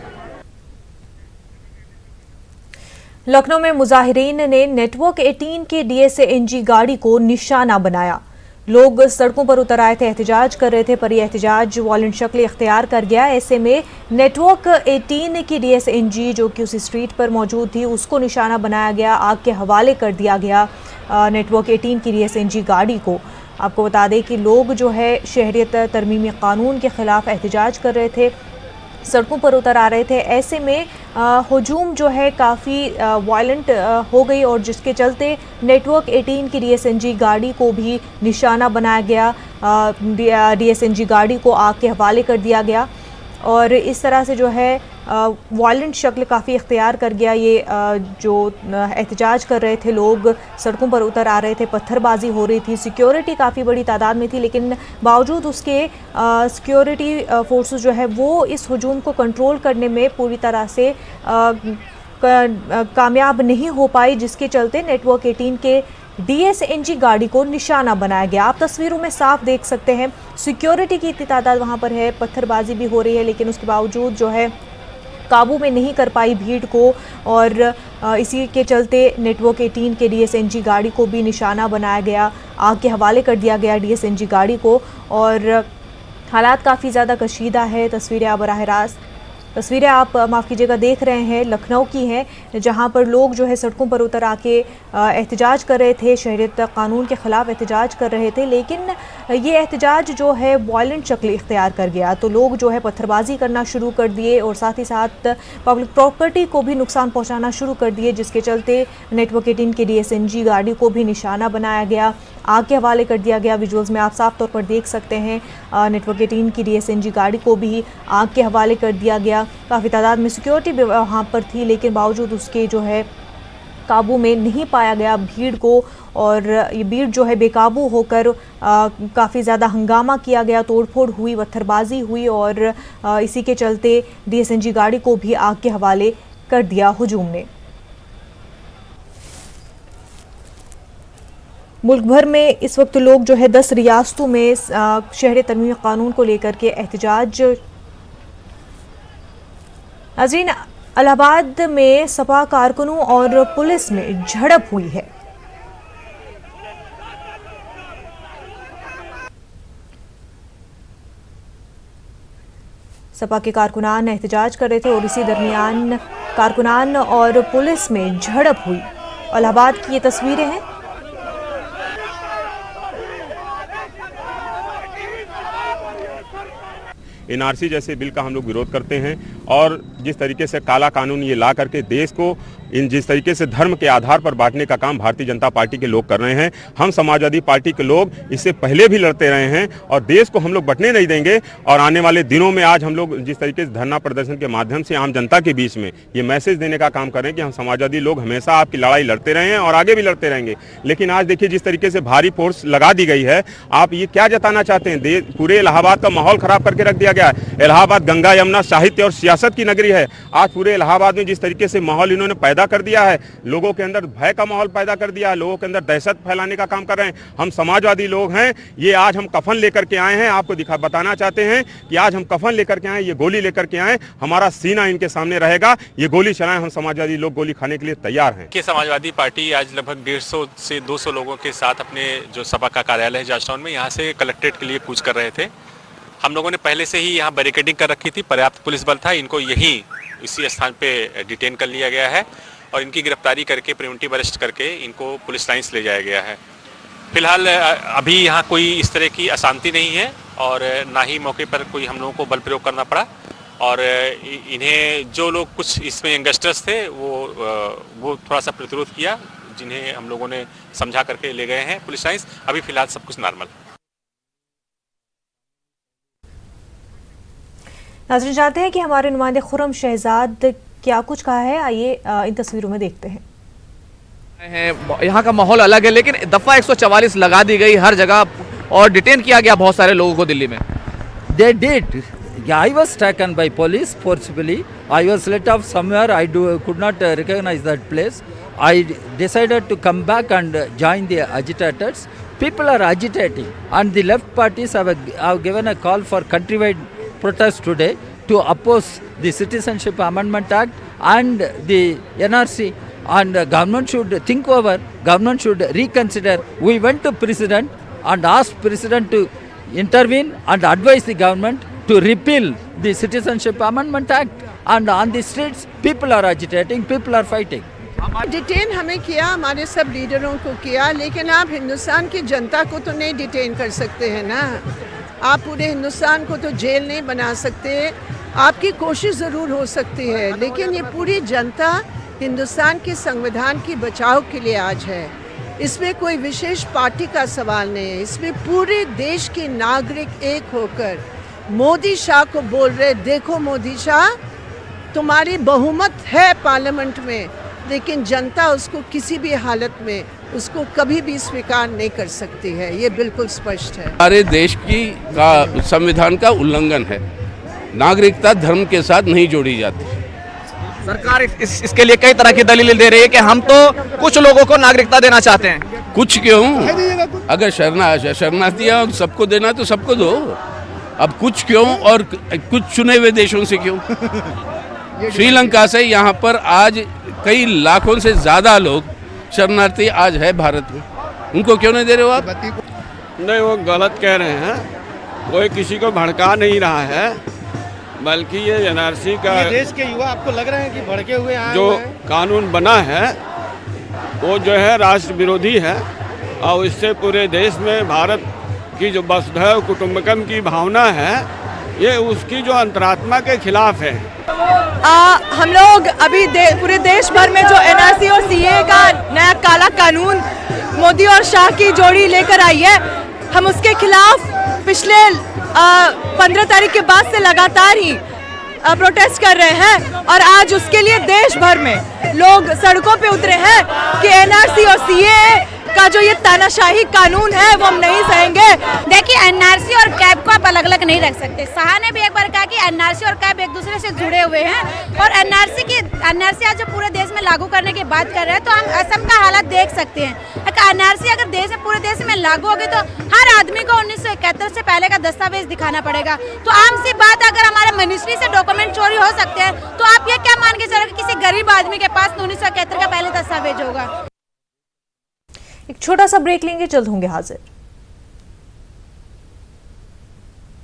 लखनऊ में मुजाहिरीन ने नेटवर्क 18 की DSA-NG गाड़ी को निशाना बनाया। लोग सड़कों पर उतर आए थे, एहतजाज कर रहे थे, पर यह एहतजाज वायलेंट शक्ल इख्तियार कर गया। ऐसे में नेटवर्क 18 की DSA-NG जो कि उसी स्ट्रीट पर मौजूद थी उसको निशाना बनाया गया, आग के हवाले कर दिया गया नेटवर्क 18 की DSA-NG गाड़ी को। आपको बता दें कि लोग जो है शहरियत तरमीमी कानून के ख़िलाफ़ एहतजाज कर रहे थे, सड़कों पर उतर आ रहे थे। ऐसे में हजूम जो है काफ़ी वायलेंट हो गई और जिसके चलते नेटवर्क 18 की DSA-NG गाड़ी को भी निशाना बनाया गया, DSA-NG गाड़ी को आग के हवाले कर दिया गया और इस तरह से जो है वायलेंट शक्ल काफ़ी इख्तियार कर गया। ये जो एहतजाज कर रहे थे लोग सड़कों पर उतर आ रहे थे, पत्थरबाजी हो रही थी, सिक्योरिटी काफ़ी बड़ी तादाद में थी, लेकिन बावजूद उसके सिक्योरिटी फोर्सेस जो है वो इस हुजूम को कंट्रोल करने में पूरी तरह से कामयाब नहीं हो पाई, जिसके चलते नेटवर्क 18 के DSNG गाड़ी को निशाना बनाया गया। आप तस्वीरों में साफ देख सकते हैं सिक्योरिटी की इतनी तादाद वहाँ पर है, पत्थरबाजी भी हो रही है, लेकिन उसके बावजूद जो है काबू में नहीं कर पाई भीड़ को, और इसी के चलते नेटवर्क 18 के DSNG गाड़ी को भी निशाना बनाया गया, आग के हवाले कर दिया गया DSNG गाड़ी को। और हालात काफ़ी ज़्यादा कशीदा है। तस्वीरें आप माफ़ कीजिएगा देख रहे हैं लखनऊ की हैं, जहां पर लोग जो है सड़कों पर उतर आके एहतजाज कर रहे थे, शहरियत कानून के ख़िलाफ़ एहतजाज कर रहे थे, लेकिन ये एहतजाज जो है वायलेंट शक्ल इख्तियार कर गया। तो लोग जो है पत्थरबाजी करना शुरू कर दिए और साथ ही साथ पब्लिक प्रॉपर्टी को भी नुकसान पहुँचाना शुरू कर दिए, जिसके चलते नेटवर्क 18 के DSNG गाड़ी को भी निशाना बनाया गया, आग के हवाले कर दिया गया। विजुअल्स में आप साफ तौर पर देख सकते हैं नेटवर्क 18 की DSNG गाड़ी को भी आग के हवाले कर दिया गया। काफ़ी तादाद में सिक्योरिटी भी वहाँ पर थी, लेकिन बावजूद उसके जो है काबू में नहीं पाया गया भीड़ को, और ये भीड़ जो है बेकाबू होकर काफ़ी ज़्यादा हंगामा किया गया, तोड़फोड़ हुई, पत्थरबाजी हुई, और इसी के चलते DSNG गाड़ी को भी आग के हवाले कर दिया हुजूम ने। मुल्क भर में इस वक्त लोग जो है 10 रियासतों में शहरी तरमीम कानून को लेकर के एहतजाज। नाज़रीन, इलाहाबाद में सपा कारकुनों और पुलिस में झड़प हुई है। सपा के कारकुनान एहतजाज कर रहे थे और इसी दरमियान कारकुनान और पुलिस में झड़प हुई। इलाहाबाद की ये तस्वीरें हैं। NRC जैसे बिल का हम लोग विरोध करते हैं, और जिस तरीके से काला कानून ये ला करके देश को जिस तरीके से धर्म के आधार पर बांटने का काम भारतीय जनता पार्टी के लोग कर रहे हैं, हम समाजवादी पार्टी के लोग इससे पहले भी लड़ते रहे हैं और देश को हम लोग बंटने नहीं देंगे। और आने वाले दिनों में आज हम लोग जिस तरीके से धरना प्रदर्शन के माध्यम से आम जनता के बीच में ये मैसेज देने का काम कर रहे हैं कि हम समाजवादी लोग हमेशा आपकी लड़ाई लड़ते रहे हैं और आगे भी लड़ते रहेंगे। लेकिन आज देखिए जिस तरीके से भारी फोर्स लगा दी गई है, आप ये क्या जताना चाहते हैं? पूरे इलाहाबाद का माहौल खराब करके रख दिया गया है। इलाहाबाद गंगा यमुना साहित्य और सियासत की नगरी है। आज पूरे इलाहाबाद में जिस तरीके से माहौल इन्होंने पैदा कर दिया है, लोगों के अंदर भय का माहौल पैदा कर दिया है, लोगों के अंदर दहशत फैलाने का काम कर रहे हैं। हम समाजवादी लोग हैं, ये आज हम कफन लेकर के आए हैं, आपको बताना चाहते हैं कि आज हम कफन लेकर के आए, ये गोली लेकर के आए, हमारा सीना इनके सामने रहेगा, ये गोली चलाएं, हम समाजवादी लोग गोली खाने के लिए तैयार हैं। कि समाजवादी पार्टी आज लगभग 150 से 200 लोगों के साथ अपने जो सपा का कार्यालय है जॉर्जटाउन में, यहाँ से कलेक्ट्रेट के लिए कूच कर रहे थे। हम लोगों ने पहले से ही यहाँ बैरिकेडिंग कर रखी थी, पर्याप्त पुलिस बल था, इनको यहीं इसी स्थान पे डिटेन कर लिया गया है और इनकी गिरफ्तारी करके प्रिवेंटिव अरेस्ट करके इनको पुलिस लाइन्स ले जाया गया है। फिलहाल अभी यहाँ कोई इस तरह की अशांति नहीं है और ना ही मौके पर कोई हम लोगों को बल प्रयोग करना पड़ा, और इन्हें जो लोग कुछ इसमें यंगस्टर्स थे वो थोड़ा सा प्रतिरोध किया, जिन्हें हम लोगों ने समझा करके ले गए हैं पुलिस लाइन्स। अभी फिलहाल सब कुछ नॉर्मल। नाज़रीन, चाहते हैं कि हमारे नुमाइंदे खुर्रम शहजाद क्या कुछ कहा है, आइए इन तस्वीरों में देखते हैं। यहाँ का माहौल अलग है, लेकिन दफा 144 लगा दी गई हर जगह और डिटेन किया गया बहुत सारे लोगों को दिल्ली में। They did. Yeah, I was taken by police forcibly. I was let off somewhere. I could not recognize that place. I decided to come back and join the agitators. People are agitating, and the left parties have given a call for countrywide protest today to oppose the Citizenship Amendment Act and the NRC. And government should think over, government should reconsider. We went to President and asked President to intervene and advise the government to repeal the Citizenship Amendment Act. And on the streets, people are agitating, people are fighting. Detain हमें किया, हमारे सब लीडरों को किया, लेकिन आप हिंदुस्तान की जनता को तो नहीं डिटेन कर सकते हैं ना। आप पूरे हिंदुस्तान को तो जेल नहीं बना सकते। आपकी कोशिश ज़रूर हो सकती है, लेकिन ये पूरी जनता हिंदुस्तान के संविधान की बचाव के लिए आज है। इसमें कोई विशेष पार्टी का सवाल नहीं है, इसमें पूरे देश के नागरिक एक होकर मोदी शाह को बोल रहे, देखो मोदी शाह तुम्हारी बहुमत है पार्लियामेंट में, लेकिन जनता उसको किसी भी हालत में उसको कभी भी स्वीकार नहीं कर सकती है, ये बिल्कुल स्पष्ट है। हमारे देश की का संविधान का उल्लंघन है। नागरिकता धर्म के साथ नहीं जोड़ी जाती। सरकार इसके लिए कई तरह की दलील दे रही है कि हम तो कुछ लोगों को नागरिकता देना चाहते हैं। कुछ क्यों? अगर शरणार्थी सबको देना तो सबको दो। अब कुछ क्यों और कुछ चुने हुए देशों से क्यों? श्रीलंका से यहाँ पर आज कई लाखों से ज्यादा लोग शरणार्थी आज है भारत में, उनको क्यों नहीं दे रहे हो आप? नहीं, वो गलत कह रहे हैं। कोई किसी को भड़का नहीं रहा है, बल्कि ये एनआरसी का ये देश के युवा आपको लग रहे हैं कि भड़के हुए आए जो कानून बना है वो जो है राष्ट्र विरोधी है, और इससे पूरे देश में भारत की जो वसुधैव कुटुंबकम की भावना है, ये उसकी जो अंतरात्मा के खिलाफ है। हम लोग अभी पूरे देश भर में जो एनआरसी और सीए का नया काला कानून मोदी और शाह की जोड़ी लेकर आई है, हम उसके खिलाफ पिछले 15 तारीख के बाद से लगातार ही प्रोटेस्ट कर रहे हैं, और आज उसके लिए देश भर में लोग सड़कों पे उतरे हैं कि एनआरसी और सीए का जो ये तानाशाही कानून है वो हम नहीं सहेंगे। देखिए, एनआरसी और कैब को आप अलग अलग नहीं रख सकते। शाह ने भी एक बार कहा कि एनआरसी और कैब एक दूसरे से जुड़े हुए हैं, और एनआरसी आज जो पूरे देश में लागू करने की बात कर रहे हैं, तो हम असम का हालत देख सकते हैं। एनआरसी अगर पूरे देश में लागू होगी तो हर आदमी को 1971 से पहले का दस्तावेज दिखाना पड़ेगा। तो आम सी बात, अगर हमारे मिनिस्ट्री से डॉक्यूमेंट चोरी हो सकते हैं, तो आप ये क्या मान के चलो कि किसी गरीब आदमी के पास 1971 का पहले दस्तावेज होगा। एक छोटा सा ब्रेक लेंगे, जल्द होंगे हाजिर।